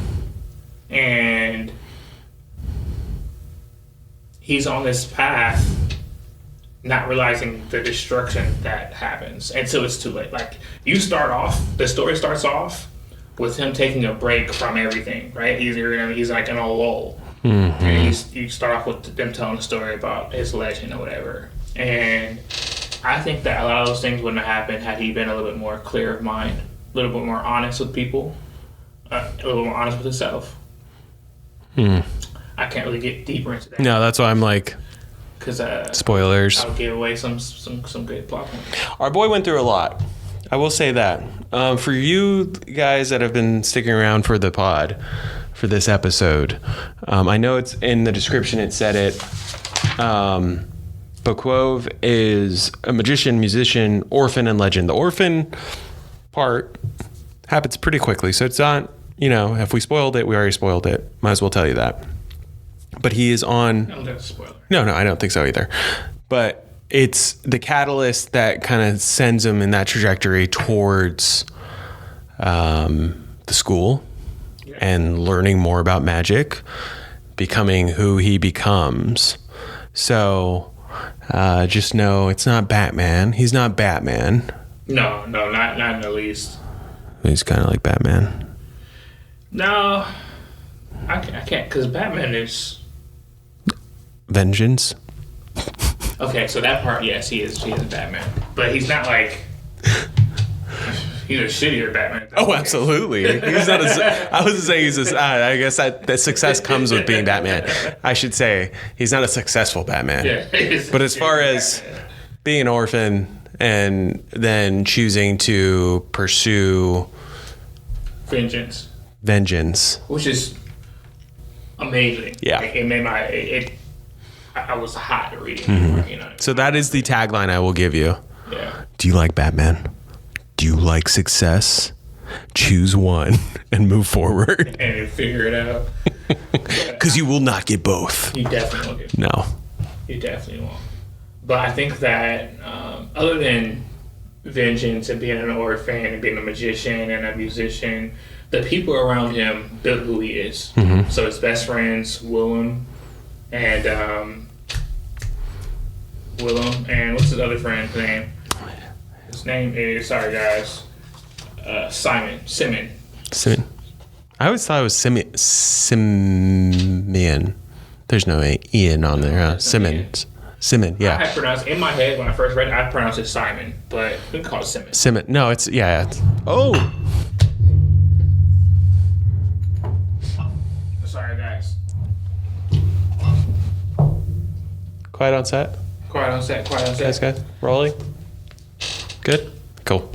and he's on this path not realizing the destruction that happens until it's too late. Like, the story starts off with him taking a break from everything, right? He's like in a lull. And you start off with them telling a story about his legend or whatever. And I think that a lot of those things wouldn't have happened had he been a little bit more clear of mind, a little bit more honest with people, a little more honest with himself. I can't really get deeper into that. No, that's why I'm like, Because spoilers. I'll give away some good plot points. Our boy went through a lot. I will say that. For you guys that have been sticking around for the pod, for this episode, I know it's in the description, it said it. But Kvothe is a magician, musician, orphan, and legend. The orphan part happens pretty quickly. So it's not, if we spoiled it, we already spoiled it. Might as well tell you that. But he is on... No, that's a spoiler. No, I don't think so either. But it's the catalyst that kind of sends him in that trajectory towards the school and learning more about magic, becoming who he becomes. So just know it's not Batman. He's not Batman. No, not in the least. He's kind of like Batman. No, I can't, because Batman is... Vengeance. Okay, so that part, yes, he is Batman. But he's not like... He's a shittier Batman. Oh, absolutely. He's not I was saying I guess that success comes with being Batman. I should say he's not a successful Batman. Yeah. But as far as being an orphan and then choosing to pursue vengeance, which is amazing. Yeah. Like, it made I was hot reading it. So that is the tagline I will give you. Yeah. Do you like Batman? Do you like success? Choose one and move forward. And figure it out. Because you will not get both. You definitely won't get both. No. You definitely won't. But I think that other than vengeance and being an orphan and being a magician and a musician, the people around him built who he is. So his best friends, Willem and what's his other friend's name? His name is, sorry guys, Simon. I always thought it was Simeon. There's no Ian on there, huh? Simon, yeah. I had pronounced, in my head when I first read it, I pronounced it Simon, but we call it Simon. Simon. No, it's... Oh! Sorry guys. Quiet on set. Guys. Rolling. Good? Cool.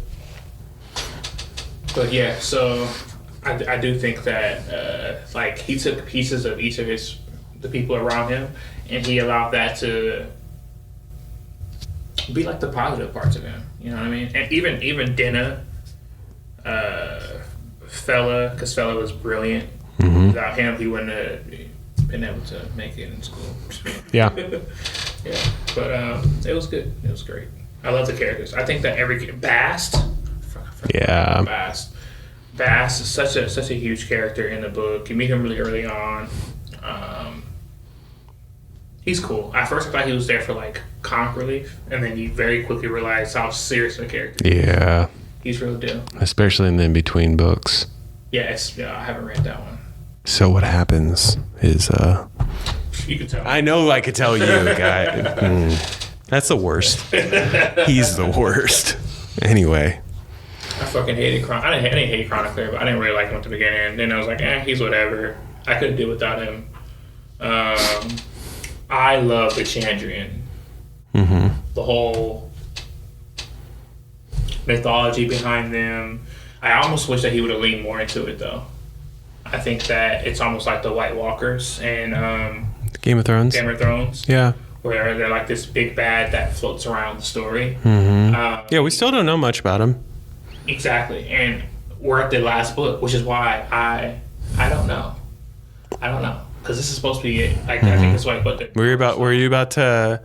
But yeah, so I do think that like he took pieces of each of the people around him, and he allowed that to be like the positive parts of him. You know what I mean? And even Dinah, Fella, because Fella was brilliant. Without him, he wouldn't have been able to make it in school. Yeah. Yeah, but it was good. It was great. I love the characters. I think that Bast. Yeah. Bast is such a huge character in the book. You meet him really early on. He's cool. At first, I thought he was there for like comic relief, and then you very quickly realize how serious the character is. Yeah. He's real deal. Especially in the in-between books. Yes, I haven't read that one. So what happens is... You can tell. I know I could tell you, guy. That's the worst. He's the worst. Anyway. I fucking hated I didn't hate Chronicler, but I didn't really like him at the beginning. Then I was like, he's whatever. I could do without him. I love the Chandrian. Mm-hmm. The whole mythology behind them. I almost wish that he would have leaned more into it, though. I think that it's almost like the White Walkers and Game of Thrones. Yeah. Where they're like this big bad that floats around the story. Mm-hmm. Yeah, we still don't know much about him. Exactly. And we're at the last book, which is why I don't know. Because this is supposed to be it. Like, I think it's like what the... Were you about to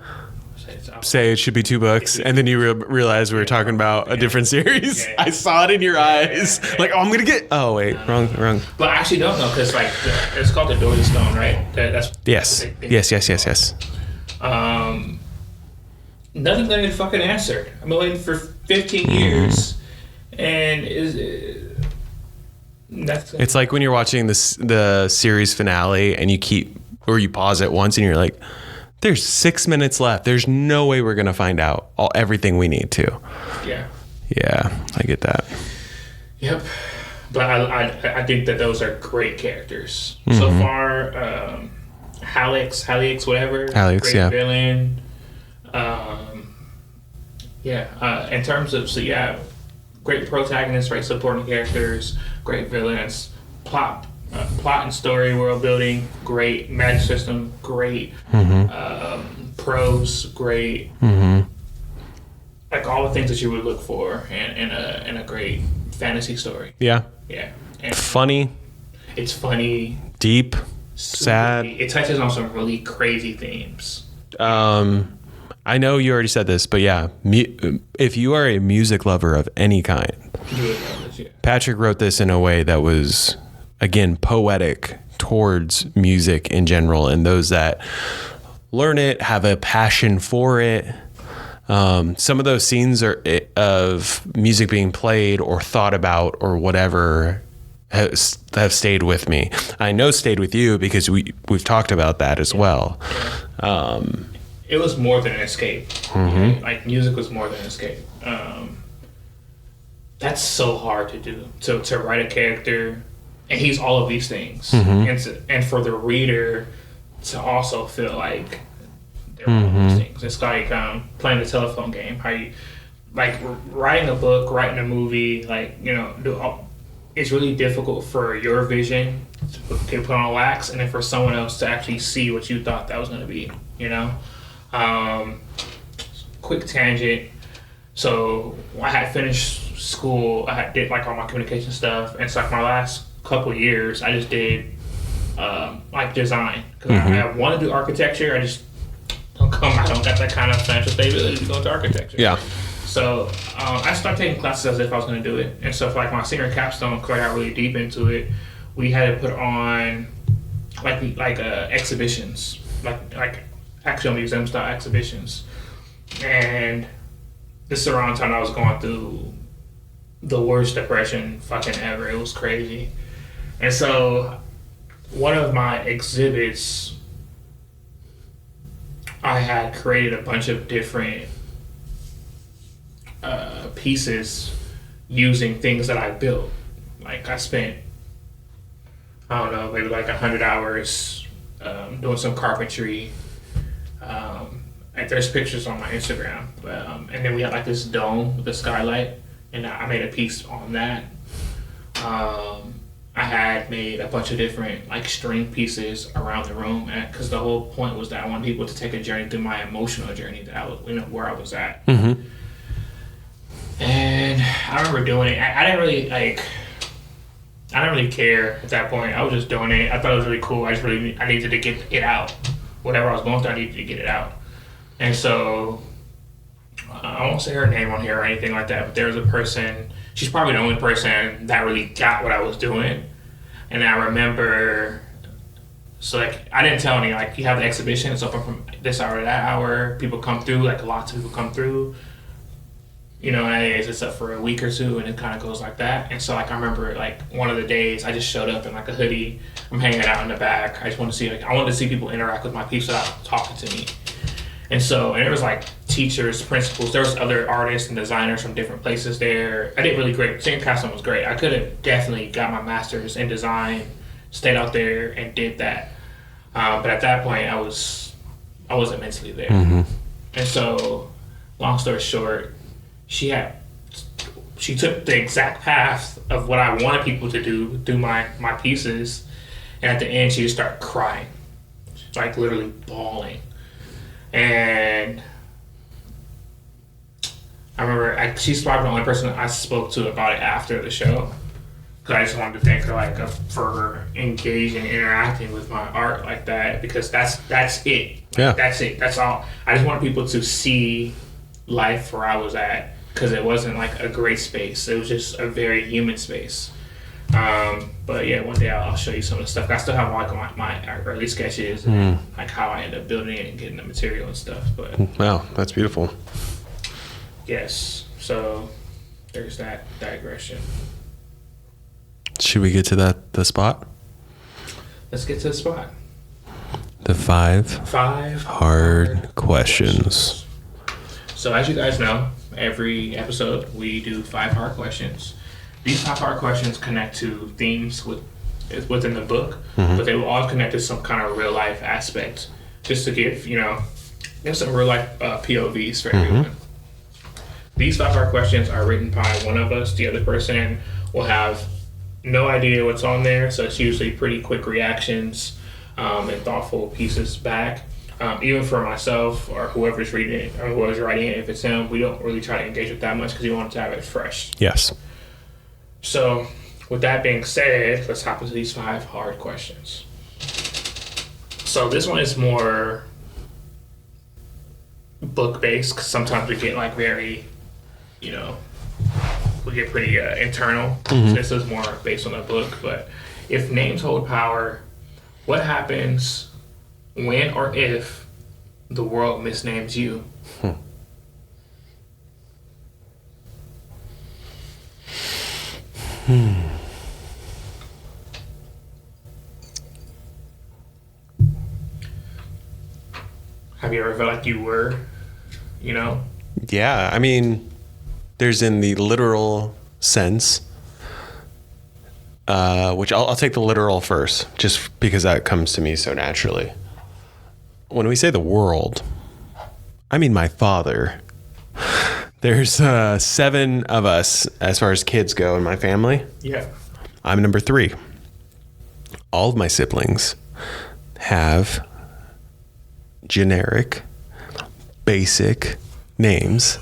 say it should be 2 books, and then you realized we were talking about a different series? Yeah. I saw it in your eyes. Like, I'm gonna get... Oh, wait. Wrong. But I actually don't know, because, like, it's called the Dory Stone, right? That's Yes. Nothing's gonna get fucking answered. I've been waiting for 15 years, and it's like when you're watching the series finale and you pause it once and you're like, there's 6 minutes left. There's no way we're gonna find out everything we need to. Yeah, I get that. Yep. But I think that those are great characters so far. Hallex, whatever. Hallex, great villain. In terms of great protagonists, right? Supporting characters, great villains, plot and story, world building, great magic system, great prose, great, like all the things that you would look for in a great fantasy story. Yeah. And funny. It's funny. Deep. Sad. It touches on some really crazy themes. I know you already said this, but yeah, if you are a music lover of any kind, Patrick wrote this in a way that was, again, poetic towards music in general, and those that learn it have a passion for it. Some of those scenes of music being played or thought about or whatever have stayed with me. I know stayed with you because we've talked about that as well. It was more than an escape. Right? Like, music was more than an escape. That's so hard to do. To write a character, and he's all of these things, and for the reader to also feel like they're all of these things. It's like playing a telephone game. How you, like, writing a book, writing a movie, like, it's really difficult for your vision to put on wax, and then for someone else to actually see what you thought that was going to be. Quick tangent. So I had finished school. I did like all my communication stuff, and so like my last couple years, I just did like design because I want to do architecture. I just don't got that kind of financial stability to go into architecture. Yeah. So I started taking classes as if I was going to do it, and so for like my senior capstone, because I got really deep into it, we had to put on like exhibitions, like actual museum style exhibitions, and this is around the time I was going through the worst depression fucking ever. It was crazy, and so one of my exhibits, I had created a bunch of different pieces using things that I built. Like I spent, I don't know, maybe like 100 hours doing some carpentry. And there's pictures on my Instagram. And then we had like this dome with a skylight, and I made a piece on that. I had made a bunch of different like string pieces around the room, because the whole point was that I wanted people to take a journey through my emotional journey that I was, where I was at. And I remember doing it. I didn't really care at that point. I was just doing it. I thought it was really cool. I needed to get it out. Whatever I was going through, I needed to get it out. And so I won't say her name on here or anything like that, but there was a person, she's probably the only person that really got what I was doing. And I remember, so like, I didn't tell any, like, you have the exhibition, it's open from this hour to that hour, people come through, like lots of people come through, and it's up for a week or two, and it kind of goes like that. And so like, I remember like one of the days I just showed up in like a hoodie, I'm hanging out in the back, I wanted to see people interact with my piece without talking to me. And there was like teachers, principals. There was other artists and designers from different places there. I did really great. Singing Castle was great. I could have definitely got my master's in design, stayed out there and did that. But at that point, I wasn't mentally there. Mm-hmm. And so, long story short, she took the exact path of what I wanted people to do my pieces, and at the end, she just started crying, like literally bawling. And I remember she's probably the only person I spoke to about it after the show, because I just wanted to thank her for her engaging, interacting with my art like that, because that's it. Yeah, that's it. That's all. I just wanted people to see life where I was at, because it wasn't like a great space. It was just a very human space. But yeah, one day I'll show you some of the stuff. I still have like my early sketches and like how I end up building it and getting the material and stuff. But wow, that's beautiful. Yes. So there's that digression. Should we get to the spot? Let's get to the spot. The five hard questions. So as you guys know, every episode we do 5 hard questions. These 5 hard questions connect to themes within the book, but they will all connect to some kind of real life aspect, just to give some real life POVs for everyone. These 5 hard questions are written by one of us. The other person will have no idea what's on there, so it's usually pretty quick reactions and thoughtful pieces back. Even for myself or whoever's reading it or whoever's writing it, if it's him, we don't really try to engage with that much because we want to have it fresh. Yes. So, with that being said, let's hop into these 5 hard questions. So this one is more book-based, because sometimes we get like very, we get pretty internal. So this is more based on the book. But if names hold power, what happens when or if the world misnames you? Have you ever felt like you were, Yeah, I mean, there's in the literal sense, which I'll take the literal first, just because that comes to me so naturally. When we say the world, I mean my father. There's 7 of us as far as kids go in my family. Yeah. I'm number 3. All of my siblings have generic, basic names.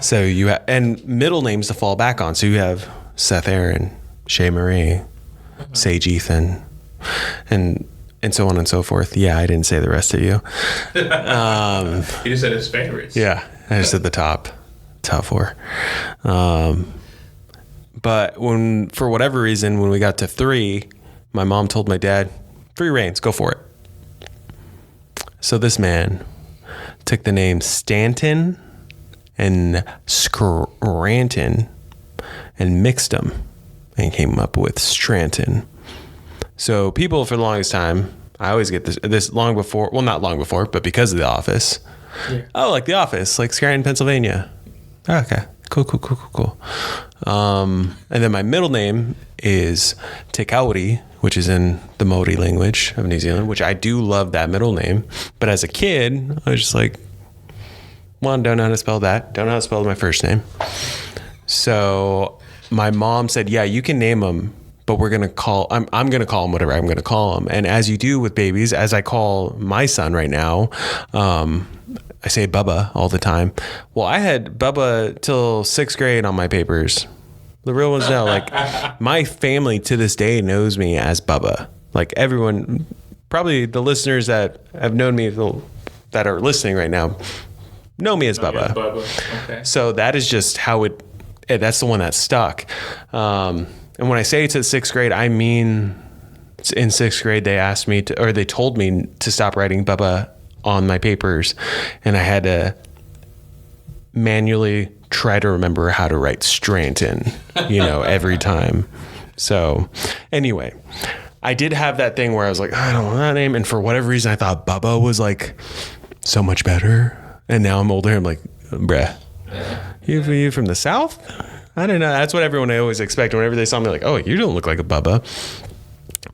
So you and middle names to fall back on. So you have Seth Aaron, Shay Marie, Sage Ethan, and so on and so forth. Yeah, I didn't say the rest of you. You just said his favorites. Yeah, I just said the top 4. But for whatever reason, when we got to 3, my mom told my dad, "Free reigns, go for it." So this man took the name Stanton and Scranton and mixed them and came up with Stranton. So people for the longest time, I always get this long before, well, not long before, but because of The Office. Yeah. Oh, like The Office, like Scranton, Pennsylvania. Oh, okay, cool. And then my middle name is Te Kauri, which is in the Maori language of New Zealand, which I do love that middle name. But as a kid, I was just like, don't know how to spell that. Don't know how to spell my first name. So my mom said, yeah, you can name them, but I'm going to call him whatever I'm going to call him. And as you do with babies, as I call my son right now, I say Bubba all the time. Well, I had Bubba till 6th grade on my papers. The real ones know, like my family to this day knows me as Bubba. Like everyone, probably the listeners that have known me that are listening right now know me as Bubba. Okay. So that is just how that's the one that stuck. And when I say to 6th grade, I mean, in 6th grade, they told me to stop writing Bubba on my papers, and I had to manually try to remember how to write Stranton, every time. So anyway, I did have that thing where I was like, I don't know that name. And for whatever reason, I thought Bubba was like so much better. And now I'm older. I'm like, bruh, you from the South? I don't know. That's what everyone always expect. Whenever they saw me, like, oh, you don't look like a Bubba.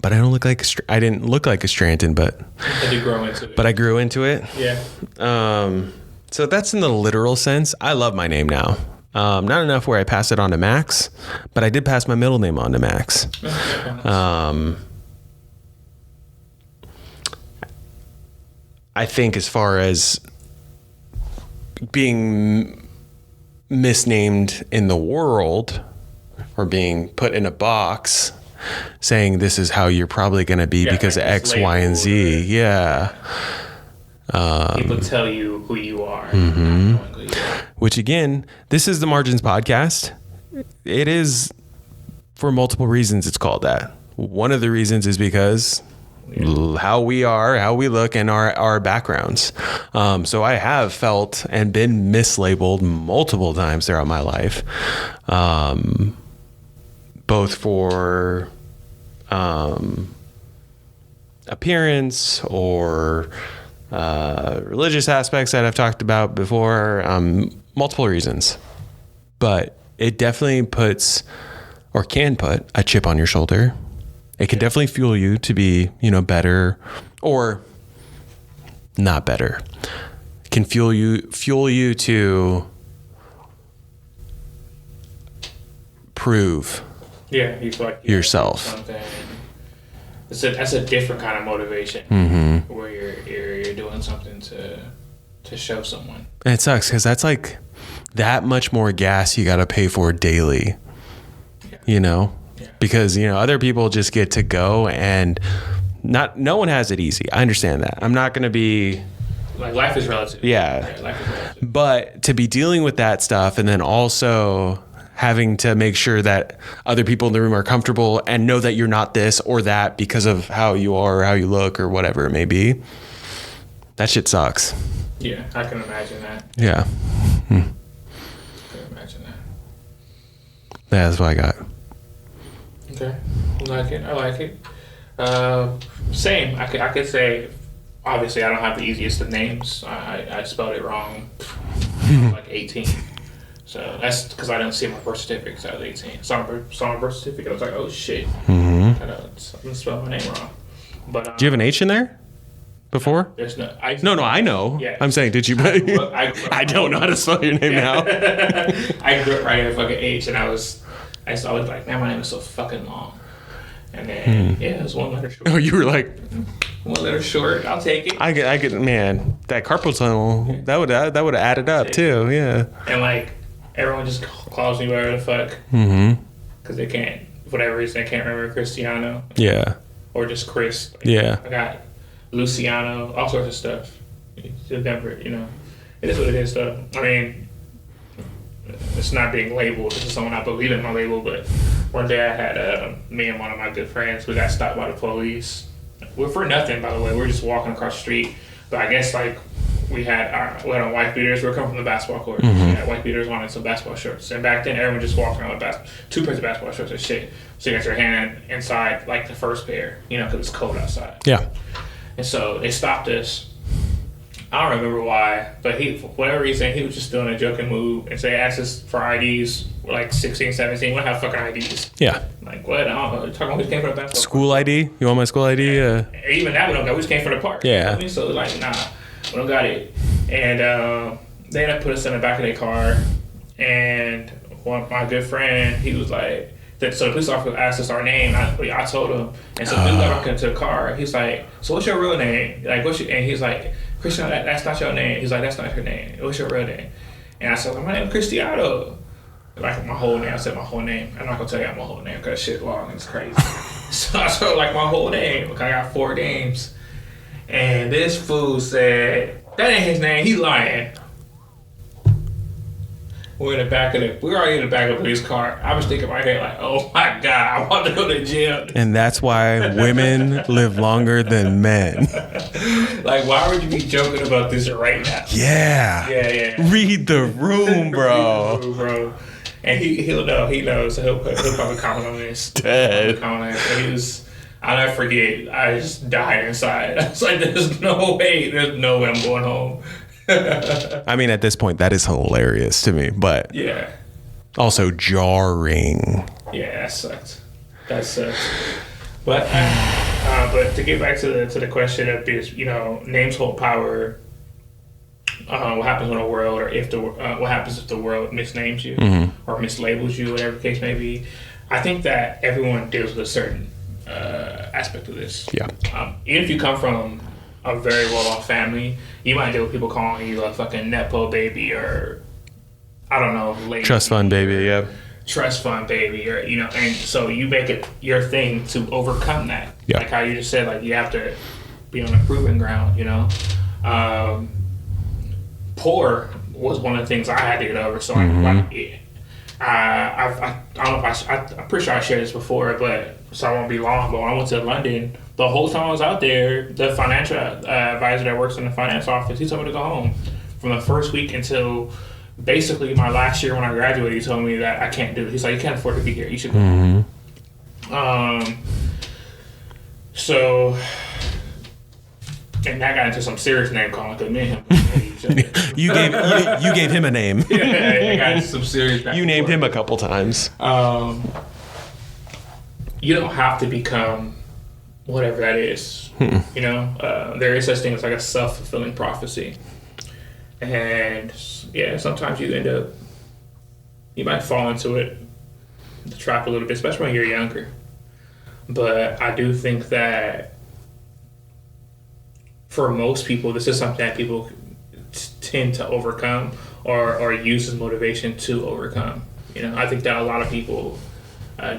But I don't look like I didn't look like a Scranton, but I did grow into it. But I grew into it. Yeah. So that's in the literal sense. I love my name now. Not enough where I pass it on to Max, but I did pass my middle name on to Max. I think as far as being misnamed in the world or being put in a box saying this is how you're probably going to be because of X, Y, and Z. Yeah. People tell you who you are. Which again, this is the Margins podcast. It is for multiple reasons it's called that. One of the reasons is because how we are, how we look, and our backgrounds. So I have felt and been mislabeled multiple times throughout my life. Both for appearance or religious aspects that I've talked about before, multiple reasons. But it definitely puts or can put a chip on your shoulder. It can definitely fuel you to be, better or not better. It can fuel you to prove you feel like yourself. That's a different kind of motivation where you're doing something to show someone. And it sucks because that's like that much more gas you got to pay for daily. Because other people just get to go and no one has it easy. I understand that. I'm not going to be like life is relative. Yeah, life is relative. But to be dealing with that stuff and then also having to make sure that other people in the room are comfortable and know that you're not this or that because of how you are or how you look or whatever it may be. That shit sucks. Yeah, I can imagine that. Yeah. I can imagine that. Yeah, that's what I got. Okay. I like it. Same. I could say, obviously I don't have the easiest of names. I spelled it wrong when I was like 18. So that's because I didn't see my birth certificate because I was 18. Saw my birth certificate. I was like, oh shit. I'm gonna spell my name wrong. But do you have an H in there before? There's no. No, I know. Yeah. I'm saying, did you? I don't know how to spell your name now. I grew up writing a fucking H, and I was always like, man, my name is so fucking long. And then it was one letter short. Oh, you were like, one letter short. I'll take it. I could, man. That carpal tunnel that would have added up too. Yeah. And like everyone just calls me whatever the fuck. Because they can't, for whatever reason, they can't remember Cristiano. Yeah. Or just Chris. Like, yeah. I got Luciano, all sorts of stuff. It's never, it is what it is though. I mean, it's not being labeled. This is someone I believe in my label, but one day I had me and one of my good friends, we got stopped by the police. We're for nothing, by the way. We're just walking across the street. But I guess like we had on white beaters. We were coming from the basketball court. We had white beaters on and some basketball shorts. And back then, everyone just walked around with two pairs of basketball shorts and shit. So you got your hand inside like the first pair, because it's cold outside. Yeah. And so they stopped us. I don't remember why, but for whatever reason, he was just doing a joking move. And so they asked us for IDs. We're like 16, 17. We don't have fucking IDs. Yeah. Like, what? I don't know. Talking about we just came from the basketball School park. ID? You want my school ID? Even that we don't got. We just came from the park. Yeah. So like, nah, we don't got it. And they ended up putting us in the back of their car. And my good friend, he was like, so the police officer asked us our name. I told him. And so we got back into the car. He's like, so what's your real name? Like, and he's like, Cristiano, that's not your name. He's like, that's not your name. What's your real name? And I said, my name is Cristiano. Like my whole name. I said my whole name. I'm not gonna tell you my whole name because shit long and it's crazy. So I said like my whole name. Okay, I got 4 names. And this fool said, that ain't his name. He lying. We're already in the back of the police car. I was thinking in my head like, oh my God, I want to go to jail. And that's why women live longer than men. Like, why would you be joking about this right now? Yeah. Yeah. Read the room, bro. Read the room, bro. And he'll know. He knows. So he'll probably comment on this. Dead. I'll never forget. I just died inside. I was like, there's no way I'm going home. I mean, at this point, that is hilarious to me, but Yeah. also jarring. Yeah, that sucked. That sucked. But to get back to the question of this, names hold power. What happens in a world, or what happens if the world misnames you or mislabels you, whatever the case may be. I think that everyone deals with a certain aspect of this. Yeah. Even if you come from a very well-off family, you might deal with people calling you a fucking nepo baby, or I don't know, lady, Trust fund baby, yeah. trust fund baby, or and so you make it your thing to overcome that. Yeah. Like how you just said, like you have to be on a proving ground. Poor was one of the things I had to get over. So I don't know if I'm pretty sure I shared this before, but so I won't be long. But when I went to London, the whole time I was out there, the financial advisor that works in the finance office, he told me to go home from the first week until basically my last year when I graduated. He told me that I can't do it. He's like, you can't afford to be here. You should go home. So. And that got into some serious name calling because me and him. You gave him a name. Yeah, I got into some serious. You named him a couple times. You don't have to become whatever that is. There is such thing as like a self-fulfilling prophecy, and yeah, sometimes you might fall into it, the trap a little bit, especially when you're younger. But I do think that. For most people, this is something that people tend to overcome or use as motivation to overcome. I think that a lot of people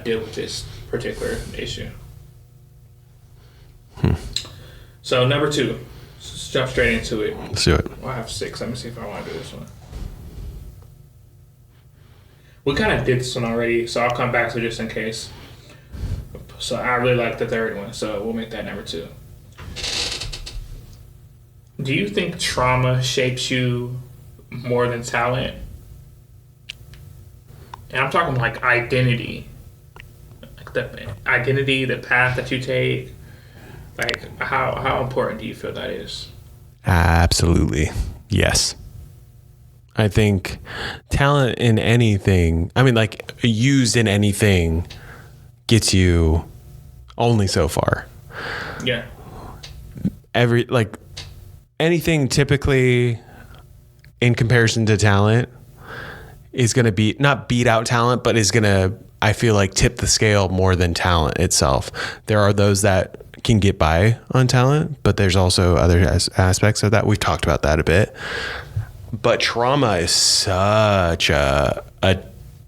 deal with this particular issue. So number 2, let's jump straight into it. Let's do it. Well, I have 6. Let me see if I want to do this one. We kind of did this one already, so I'll come back to it just in case. So I really like the third one, so we'll make that number 2. Do you think trauma shapes you more than talent? And I'm talking like identity. Like the identity, the path that you take. Like how important do you feel that is? Absolutely. Yes. I think talent in anything, like used in anything, gets you only so far. Yeah. Anything typically in comparison to talent is going to not beat out talent, but is going to, I feel like, tip the scale more than talent itself. There are those that can get by on talent, but there's also other aspects of that. We've talked about that a bit. But trauma is such a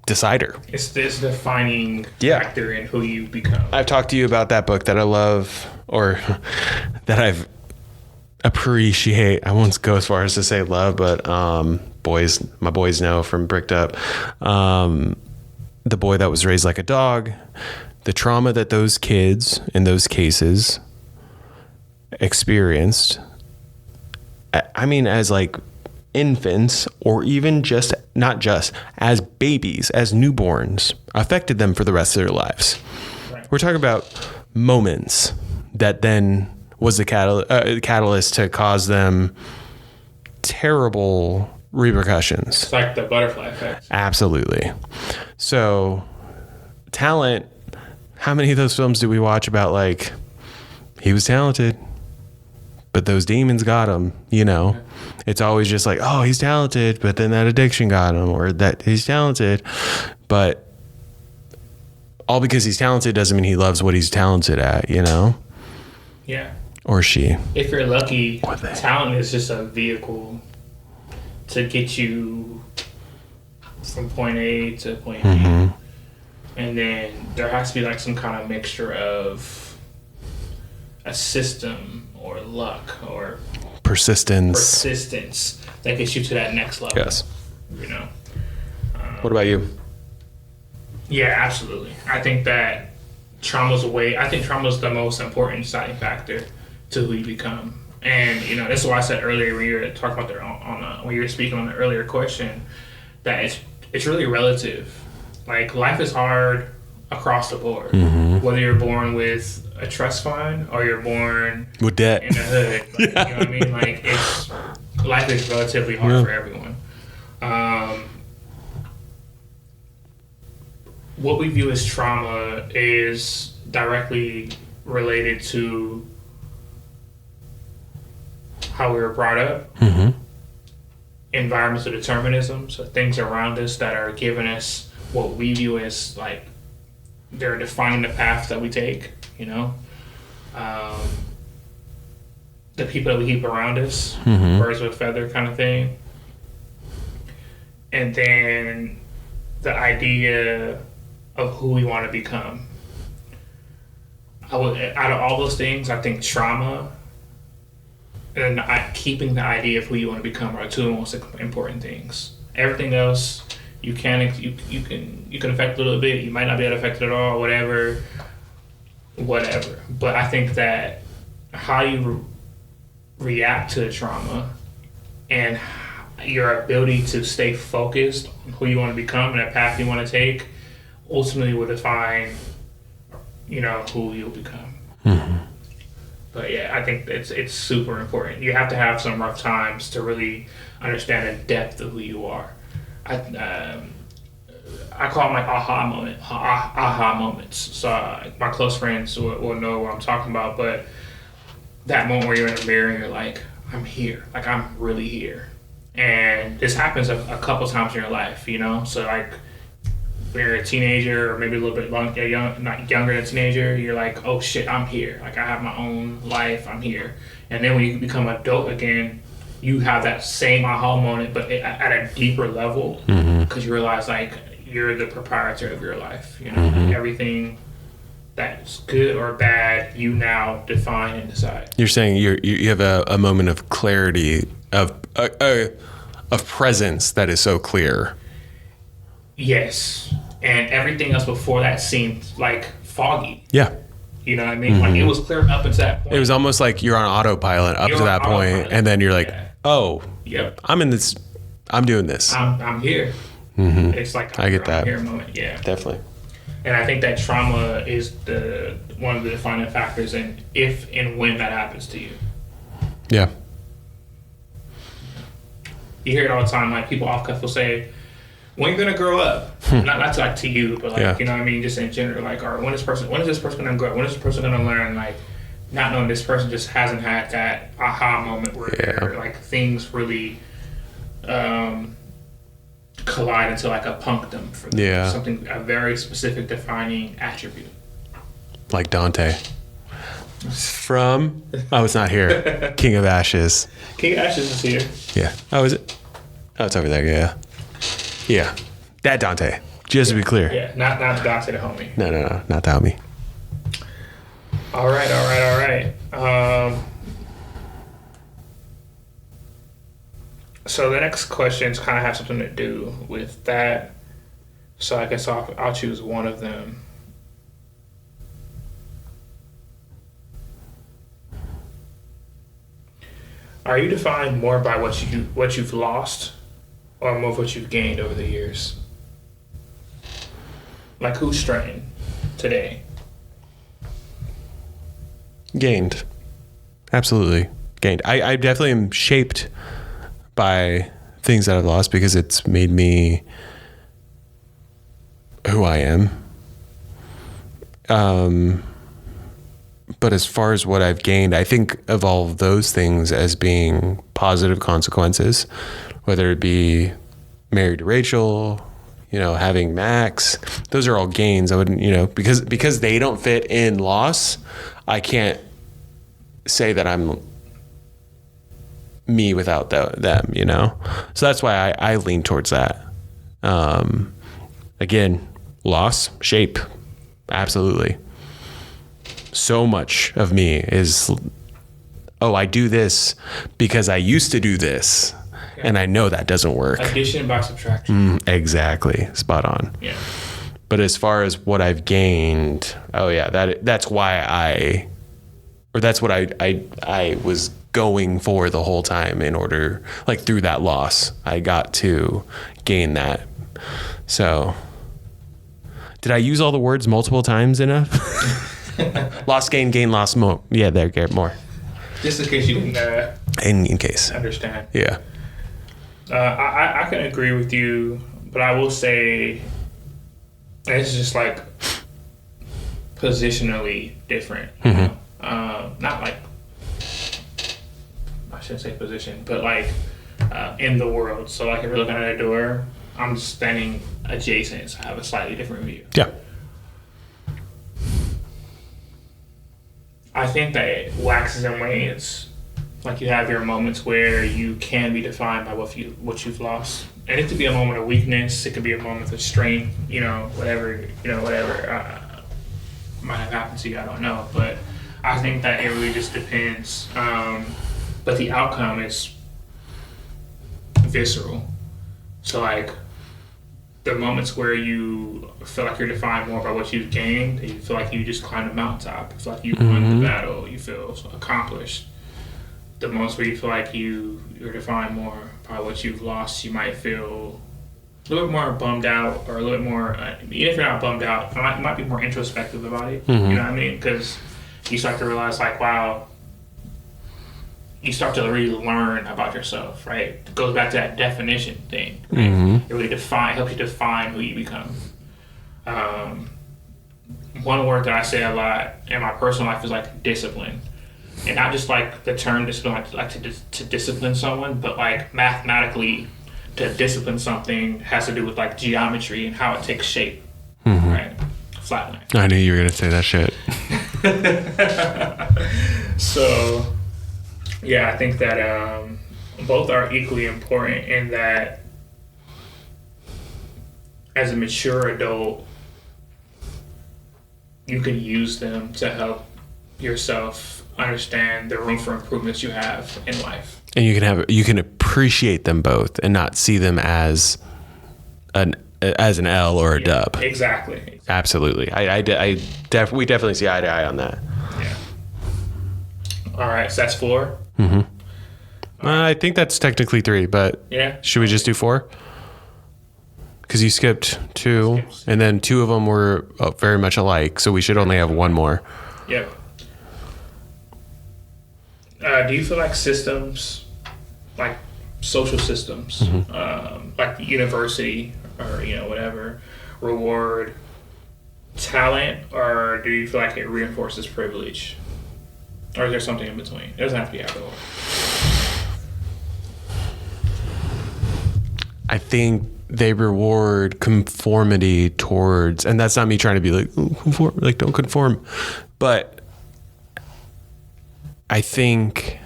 decider. It's this defining factor in who you become. I've talked to you about that book that I love, or that I've appreciate. I won't go as far as to say love, but my boys know from Bricked Up. The boy that was raised like a dog, the trauma that those kids in those cases experienced, as like infants, or even not just as babies, as newborns, affected them for the rest of their lives. Right. We're talking about moments that then was the catalyst to cause them terrible repercussions. It's like the butterfly effect. Absolutely. So, talent, how many of those films do we watch about, like, he was talented, but those demons got him, Yeah. It's always just like, oh, he's talented, but then that addiction got him, or that he's talented, but all because he's talented doesn't mean he loves what he's talented at, Yeah. Or she. If you're lucky, talent is just a vehicle to get you from point A to point B. And then there has to be like some kind of mixture of a system or luck or persistence that gets you to that next level. Yes. What about you? Yeah, absolutely. I think that trauma's the most important deciding factor to who you become. And that's why I said earlier when you were talking about when you were speaking on the earlier question, that it's really relative. Like, life is hard across the board, whether you're born with a trust fund or you're born with debt in the hood. Like, you know what I mean? Like, it's life is relatively hard for everyone. What we view as trauma is directly related to how we were brought up, environmental determinism, so things around us that are giving us what we view as like they're defining the path that we take, you know. The people that we keep around us, birds with a feather kind of thing. And then the idea of who we want to become. Out of all those things, I think trauma and keeping the idea of who you want to become are two most important things. Everything else you can affect a little bit. You might not be able to affect it at all. Whatever. But I think that how you react to the trauma and your ability to stay focused on who you want to become and that path you want to take ultimately will define, you know, who you'll become. But yeah, I think it's super important. You have to have some rough times to really understand the depth of who you are. I call them like aha moments. So my close friends will know what I'm talking about. But that moment where you're in the mirror and you're like, I'm here. Like, I'm really here. And this happens a couple times in your life, you know? So like when you're a teenager or maybe a little bit not younger than a teenager, you're like, oh shit, I'm here. Like, I have my own life. I'm here. And then when you become adult again, you have that same aha moment, but at a deeper level, because you realize like you're the proprietor of your life. You know, everything that's good or bad, you now define and decide. You're saying you have a moment of clarity of presence that is so clear. Yes, and everything else before that seemed like foggy. Yeah. You know what I mean? Like, it was clear up until that point. It was almost like you're on autopilot up to that point, and then you're like, oh, yep, I'm in this. I'm doing this. I'm here. It's like I get that. Here moment. Yeah, definitely. And I think that trauma is one of the defining factors in if and when that happens to you. Yeah. You hear it all the time. Like, people off cuff will say, when you're gonna grow up? Not like to you, but like, you know what I mean, just in general, like, or when is this person gonna grow up? When is this person gonna learn? Like, not knowing this person just hasn't had that aha moment where like things really collide into like a punctum for them. Something, a very specific defining attribute. Like Dante. From it's not here. King of Ashes. King of Ashes is here. Yeah. Oh, is it? Oh, it's over there. Yeah. Yeah. That Dante. Just to be clear. Yeah. Not Dante the homie. No. Not the homie. All right. So the next questions kind of have something to do with that. So I guess I'll choose one of them. Are you defined more by what you've lost, or more of what you've gained over the years? Like, who's straying today? Gained. Absolutely. Gained. I definitely am shaped by things that I've lost because it's made me who I am. But as far as what I've gained, I think of all of those things as being positive consequences, whether it be married to Rachel, you know, having Max. Those are all gains. I wouldn't, you know, because they don't fit in loss, I can't say that I'm me without them, you know? So that's why I lean towards that. Again, loss, shape, absolutely. So much of me is, I do this because I used to do this, and I know that doesn't work. Addition by subtraction. Exactly. Spot on. Yeah. But as far as what I've gained, that's why that's what I was going for the whole time in order, like, through that loss, I got to gain that. So, did I use all the words multiple times enough? Loss, gain, loss, more. Yeah, there, Garrett, more. Just in case you didn't in case. understand. Yeah. I can agree with you, but I will say it's just like positionally different. You know? Not like, I shouldn't say position, but like in the world. So like if you're looking at a door, I'm just standing adjacent, so I have a slightly different view. Yeah. I think that it waxes and wanes. Like you have your moments where you can be defined by what you've lost, and it could be a moment of weakness. It could be a moment of strength. Whatever might have happened to you. I don't know, but I think that it really just depends. But the outcome is visceral. So like the moments where you feel like you're defined more by what you've gained, you feel like you just climbed a mountaintop, you feel like you won the battle, you feel accomplished. The moments where you feel like you're defined more by what you've lost, you might feel a little bit more bummed out, or a little bit more, even if you're not bummed out, you might be more introspective about it. You know what I mean? Because you start to realize like, wow, you start to really learn about yourself, right? It goes back to that definition thing. Right? It really helps you define who you become. One word that I say a lot in my personal life is like discipline. And not just like the term discipline, like to discipline someone, but like mathematically to discipline something has to do with like geometry and how it takes shape, right? Flatline. I knew you were going to say that shit. So, yeah, I think that both are equally important in that as a mature adult, you can use them to help yourself understand the room for improvements you have in life. And you can appreciate them both and not see them as an L or a dub. Exactly. Absolutely. We definitely see eye to eye on that. Yeah. All right, so that's 4. I think that's technically 3, but yeah. Should we just do 4? Because you skipped 2, and then 2 of them were very much alike, so we should only have 1 more. Yep. Do you feel like systems, like social systems, like the university or whatever, reward talent, or do you feel like it reinforces privilege, or is there something in between? It doesn't have to be either or. I think they reward conformity towards, and that's not me trying to be like, conform, like don't conform, but I think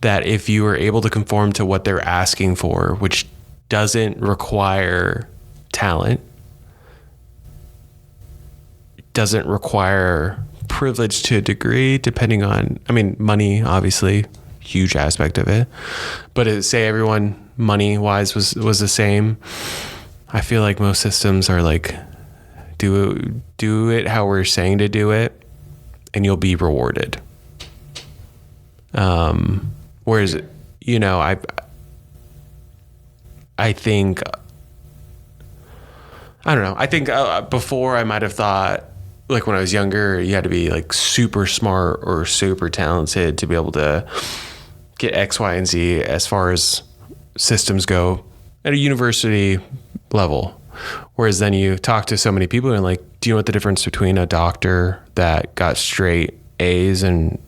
that if you are able to conform to what they're asking for, which doesn't require talent, doesn't require privilege to a degree, depending on, money, obviously, huge aspect of it. But say everyone money-wise was the same, I feel like most systems are like, do it how we're saying to do it, and you'll be rewarded. Whereas, I think, I don't know. I think before I might have thought, like when I was younger, you had to be like super smart or super talented to be able to get X, Y, and Z as far as systems go at a university level. Whereas then you talk to so many people and like, do you know what the difference between a doctor that got straight A's and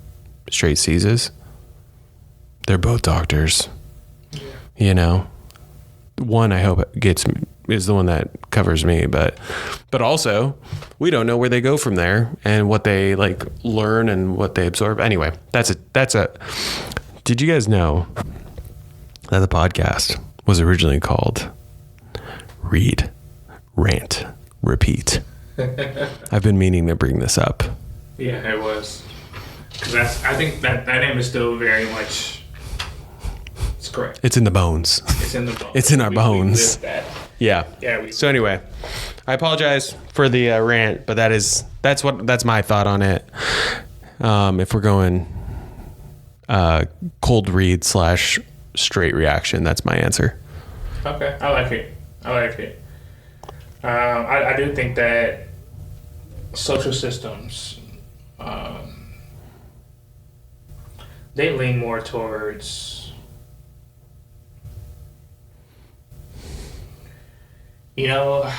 straight C's is? They're both doctors. Yeah. One I hope is the one that covers me, but also we don't know where they go from there and what they like learn and what they absorb. Anyway, that's a did you guys know that the podcast was originally called Read, Rant, Repeat? I've been meaning to bring this up. Yeah, it was. Because I think that name is still very much, it's correct. It's in the bones. It's in the bones. It's in our bones. We live that. Yeah. Yeah. So anyway, I apologize for the rant, but that's my thought on it. If we're going cold read / straight reaction, that's my answer. Okay, I like it. I do think that social systems they lean more towards, you know,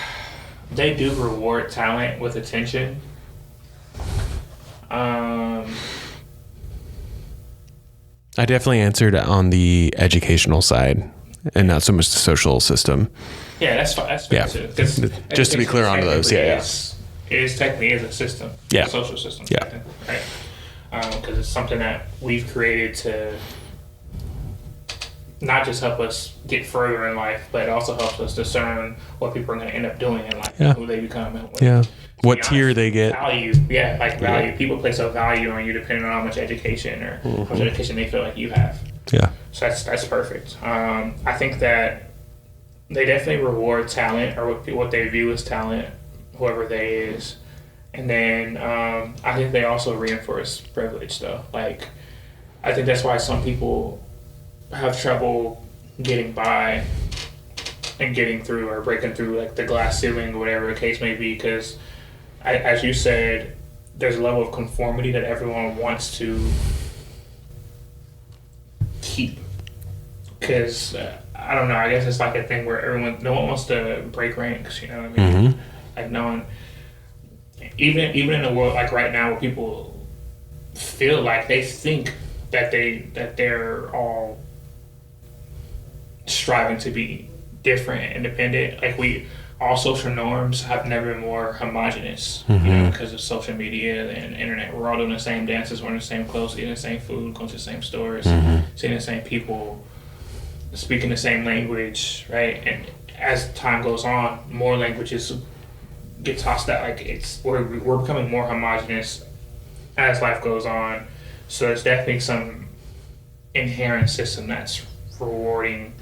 they do reward talent with attention. I definitely answered on the educational side and not so much the social system. Yeah, that's fair too. Just to be clear on those, yeah. It is technically a system, yeah. A social system. Yeah. Right. Because it's something that we've created to not just help us get further in life, but it also helps us discern what people are going to end up doing in life, who they become. What tier they get. Value. Value. Yeah. People place a value on you depending on how much education or how much education they feel like you have. Yeah. So that's perfect. I think that they definitely reward talent or what they view as talent, whoever they is. And then I think they also reinforce privilege, though. Like, I think that's why some people have trouble getting by and getting through or breaking through, like, the glass ceiling or whatever the case may be, because, as you said, there's a level of conformity that everyone wants to keep. Because, I don't know, I guess it's like a thing where no one wants to break ranks, you know what I mean? Like, no one... Even in a world like right now where people feel like they think that they're all striving to be different and independent, like all social norms have never been more homogenous, you know, because of social media and internet. We're all doing the same dances, wearing the same clothes, eating the same food, going to the same stores, seeing the same people, speaking the same language, right? And as time goes on, more languages get tossed out. Like we're becoming more homogenous as life goes on. So there's definitely some inherent system that's rewarding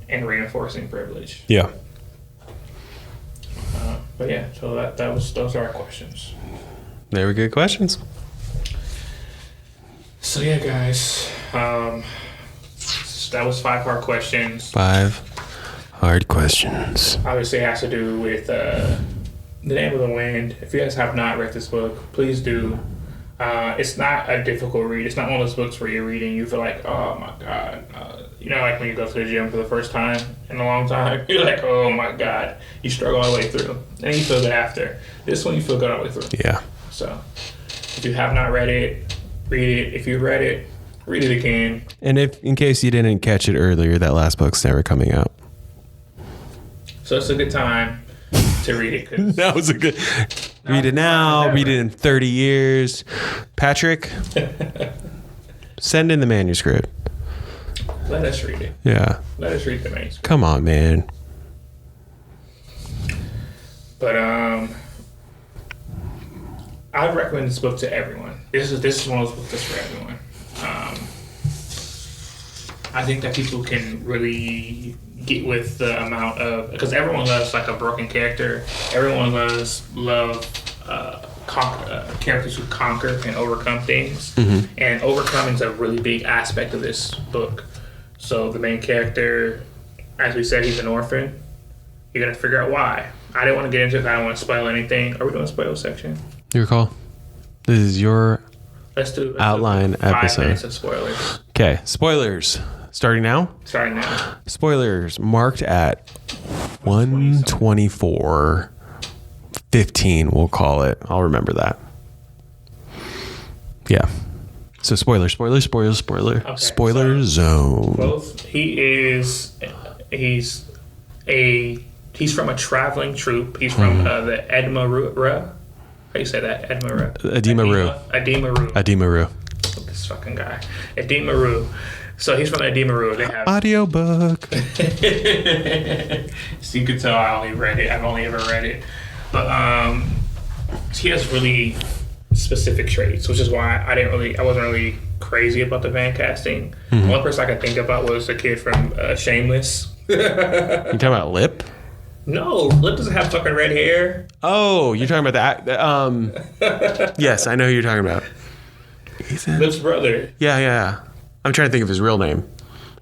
and reinforcing privilege. Yeah. But yeah, so those are our questions. They were good questions. So yeah, guys, that was 5 hard questions. 5 hard questions. Obviously, it has to do with The Name of the Wind. If you guys have not read this book, please do. It's not a difficult read. It's not one of those books where you're reading, you feel like, oh my God. You know, like when you go to the gym for the first time in a long time, you're like, oh my God. You struggle all the way through. And then you feel good after. This one, you feel good all the way through. Yeah. So, if you have not read it, read it. If you read it, read it again. And if, in case you didn't catch it earlier, that last book's never coming out. So, it's a good time to read it. That was a good... Read it now, read it in 30 years. Patrick, send in the manuscript. Let us read it. Yeah. Let us read the manuscript. Come on, man. But I would recommend this book to everyone. This is one of those books that's for everyone. I think that people can really get with the amount of, because everyone loves like a broken character. Everyone love characters who conquer and overcome things. Mm-hmm. And overcoming is a really big aspect of this book. So the main character, as we said, he's an orphan. You're gonna figure out why. I didn't want to get into it. I don't want to spoil anything. Are we doing a spoil section? Your call. This is your let's outline do 5 episode. 5 minutes of spoilers. Okay, spoilers. Starting now? Starting now. Spoilers marked at 1:24:15, we'll call it. I'll remember that. Yeah. So spoiler. Okay, spoiler zone. He's from a traveling troupe. He's from the Edinburgh. How do you say that? Edinburgh. Edinburgh. This fucking guy. Edinburgh. So he's from Edinburgh. They have audiobook. So you can tell I only read it. I've only ever read it. But he has really specific traits, which is why I wasn't really crazy about the fan casting. Mm-hmm. One person I could think about was the kid from Shameless. You talking about Lip? No, Lip doesn't have fucking red hair. Oh, you're talking about that? Yes, I know who you're talking about. Ethan? Lip's brother. Yeah. I'm trying to think of his real name.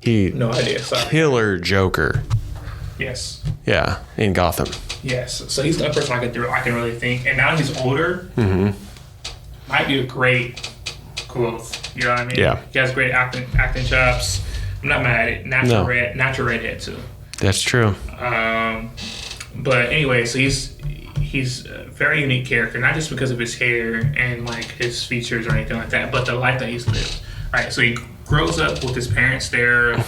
No idea. Sorry. Killer Joker. Yes. Yeah, in Gotham. Yes. So he's the only person I can really think. And now he's older. Mm-hmm. might be a great Kvothe. You know what I mean? Yeah. He has great acting chops. I'm not mad at it. Natural redhead too. That's true. But anyway, so he's a very unique character, not just because of his hair and like his features or anything like that, but the life that he's lived. Right. So he grows up with his parents. They're a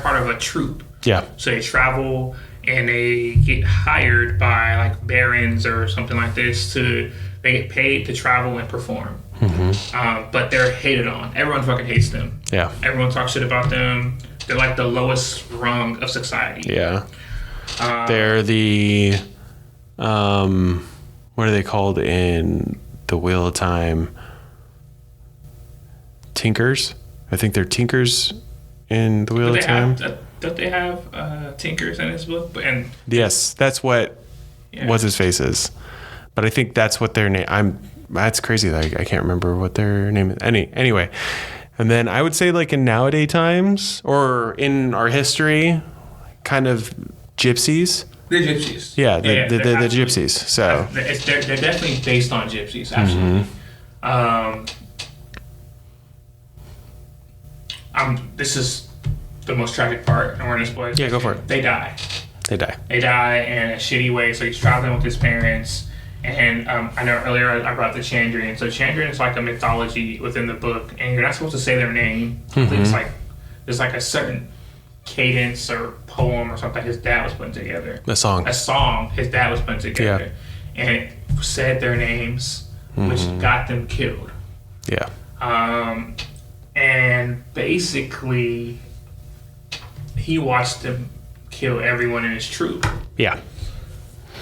part of a troupe. Yeah. So they travel and they get hired by like barons or something like this they get paid to travel and perform. Mm-hmm. But they're hated on. Everyone fucking hates them. Yeah. Everyone talks shit about them. They're like the lowest rung of society. Yeah. They're the, what are they called in the Wheel of Time? Tinkers? I think they're tinkers in the Wheel of Time. Don't they have tinkers in this book? And yes, that's what what's his face is. But I think that's what their name. That's crazy that I can't remember what their name is. Anyway, and then I would say like in nowadays times or in our history, kind of gypsies. They're gypsies. Yeah, the gypsies. So they're definitely based on gypsies. Absolutely. This is the most tragic part, and we're gonna spoil it. Yeah, go for it. They die. They die in a shitty way. So he's traveling with his parents, and I know earlier I brought the Chandrian. So Chandrian is like a mythology within the book, and you're not supposed to say their name. I think it's like there's like a certain cadence or poem or something his dad was putting together. A song his dad was putting together, and it said their names, which got them killed. Yeah. And basically, he watched them kill everyone in his troop. Yeah.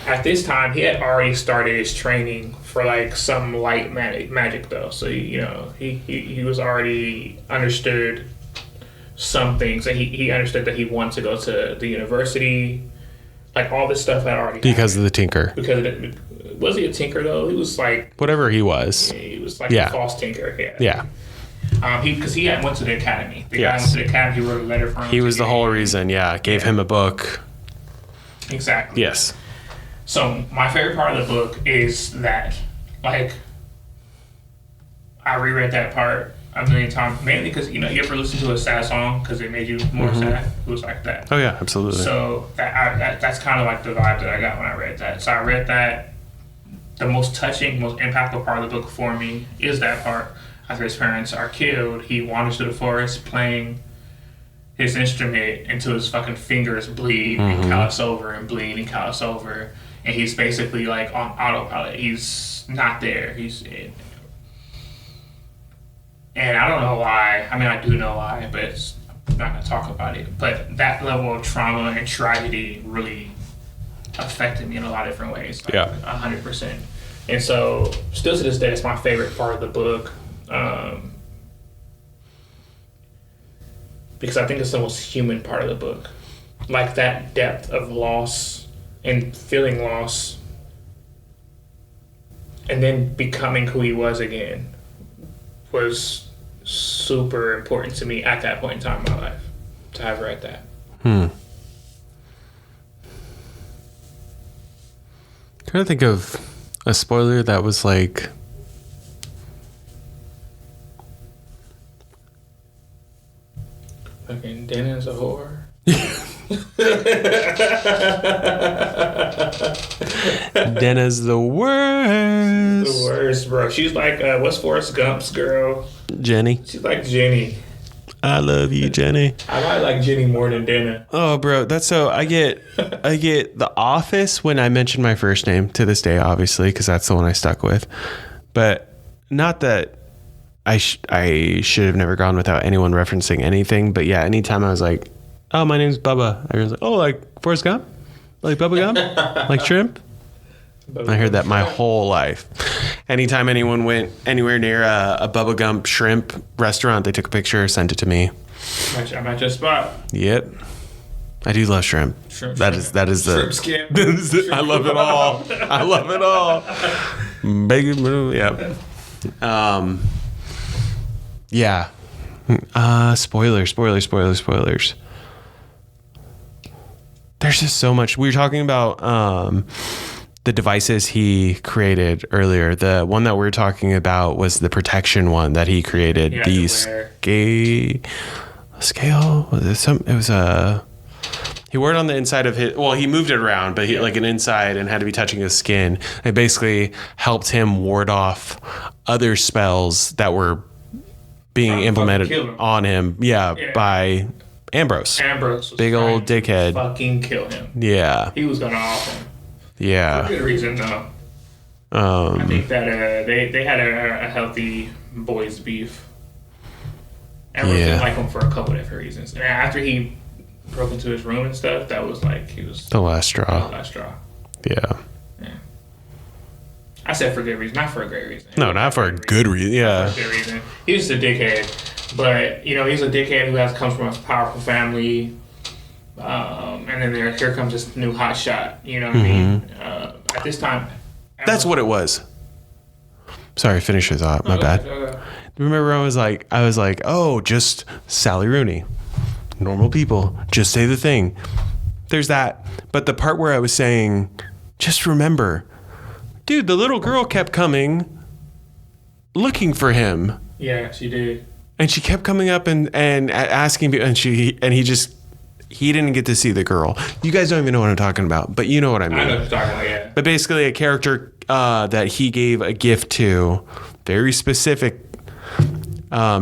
At this time, he had already started his training for like some light magic though. So he was already understood some things, and he understood that he wanted to go to the university. Like all this stuff had already because happened. of the tinker. Was he a tinker though? He was like whatever he was. He was like a false tinker. Yeah. Because he had went to the academy. The guy went to the academy. He wrote a letter for him. He was the whole reason. Yeah, gave him a book. Exactly. Yes. So my favorite part of the book is that, like, I reread that part a million times, mainly because you ever listen to a sad song because it made you more sad. It was like that. Oh yeah, absolutely. So that's kind of like the vibe that I got when I read that. So I read that. The most touching, most impactful part of the book for me is that part. After his parents are killed, he wanders through the forest playing his instrument until his fucking fingers bleed and callus over and bleed and callus over. And he's basically like on autopilot. He's not there. And I don't know why. I mean, I do know why, but I'm not going to talk about it. But that level of trauma and tragedy really affected me in a lot of different ways. Like, 100%. And so, still to this day, it's my favorite part of the book. Because I think it's the most human part of the book. Like that depth of loss and feeling loss and then becoming who he was again was super important to me at that point in time in my life to have read that. Trying to think of a spoiler that was like fucking Denna's a whore. Denna's the worst. The worst, bro. She's like, what's Forrest Gump's girl? Jenny. She's like Jenny. I love you, Jenny. I might like Jenny more than Denna. Oh, bro, that's so. I get The Office when I mention my first name to this day, obviously, because that's the one I stuck with. But not that I should have never gone without anyone referencing anything. But yeah, anytime I was like, "Oh, my name's Bubba," I was like, "Oh, like Forrest Gump, like Bubba Gump, like shrimp." I heard that my whole life. Anytime anyone went anywhere near a Bubba Gump shrimp restaurant, they took a picture, sent it to me. I'm at your spot. Yep. I do love shrimp. That is the shrimp scam. I love it all. I love it all. Big move. Yep. Yeah. Spoilers. There's just so much. We were talking about the devices he created earlier. The one that we were talking about was the protection one that he created. The scale was it some? It was a. He wore it on the inside of his. Well, he moved it around, but he like an inside and had to be touching his skin. It basically helped him ward off other spells that were being implemented on him. Yeah, by Ambrose. Ambrose, was big old dickhead. Fucking kill him. Yeah, he was gonna off him. Yeah, for good reason though. I think that they had a healthy boys beef. Ambrose didn't like him for a couple of different reasons. And after he broke into his room and stuff, that was like he was the last straw. Yeah. I said for good reason, not for a great reason. No, not for a good reason. Yeah. For a good reason. He's just a dickhead, but you know he's a dickhead who comes from a powerful family, and then here comes this new hot shot. You know what I mean? At this time, that's what it was. Sorry, finish his thought. My bad. Remember, I was like, oh, just Sally Rooney. Normal people, just say the thing. There's that. But the part where I was saying, just remember, dude, the little girl kept coming, looking for him. Yeah, she did. And she kept coming up and asking, and he didn't get to see the girl. You guys don't even know what I'm talking about, but you know what I mean. I know what you're talking about, yeah. But basically, a character that he gave a gift to, very specific.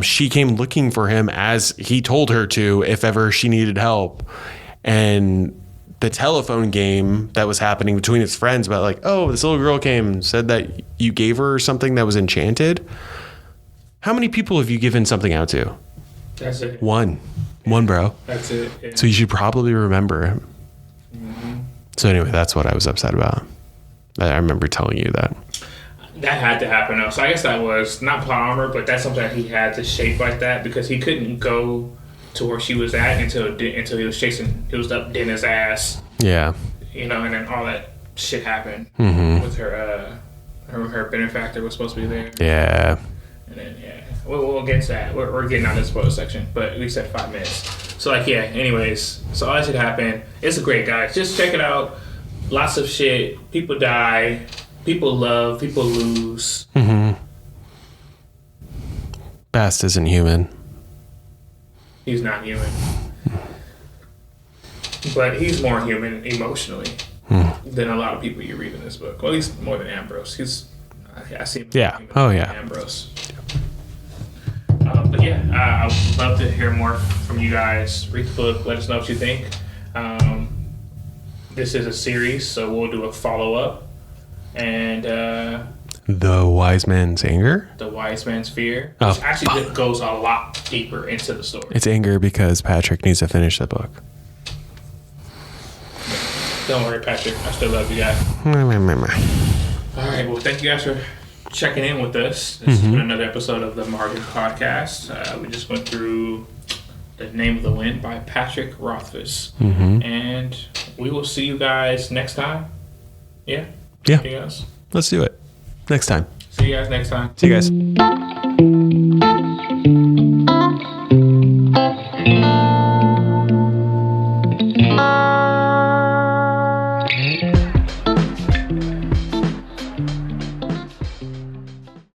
She came looking for him as he told her to if ever she needed help. And the telephone game that was happening between his friends about like, oh, this little girl came and said that you gave her something that was enchanted. How many people have you given something out to? That's it. One, bro. That's it. Yeah. So you should probably remember him. Mm-hmm. So anyway, that's what I was upset about. I remember telling you that. That had to happen though. So I guess that was not plot armor, but that's something that he had to shape like that because he couldn't go to where she was at until he was chasing. He was up Dennis' ass. Yeah. You know, and then all that shit happened with her. Her benefactor was supposed to be there. Yeah. And then we'll get to that. We're getting out of the spoiler section, but we said 5 minutes. So like anyways, so all that shit happened. It's a great guy. Just check it out. Lots of shit. People die. People love, people lose. Bast isn't human. He's not human. But he's more human emotionally than a lot of people you read in this book. Well, at least more than Ambrose. I see him. Yeah. Oh, yeah. Ambrose. But I would love to hear more from you guys. Read the book. Let us know what you think. This is a series, so we'll do a follow-up. And The Wise Man's Anger? The Wise Man's Fear. Which actually goes a lot deeper into the story. It's anger because Patrick needs to finish the book. Don't worry, Patrick. I still love you guys. All right. Well, thank you guys for checking in with us. This has been another episode of the Margaret Podcast. We just went through The Name of the Wind by Patrick Rothfuss. And we will see you guys next time. Yeah? Yeah. Anything else? Let's do it. Next time. See you guys next time. See you guys.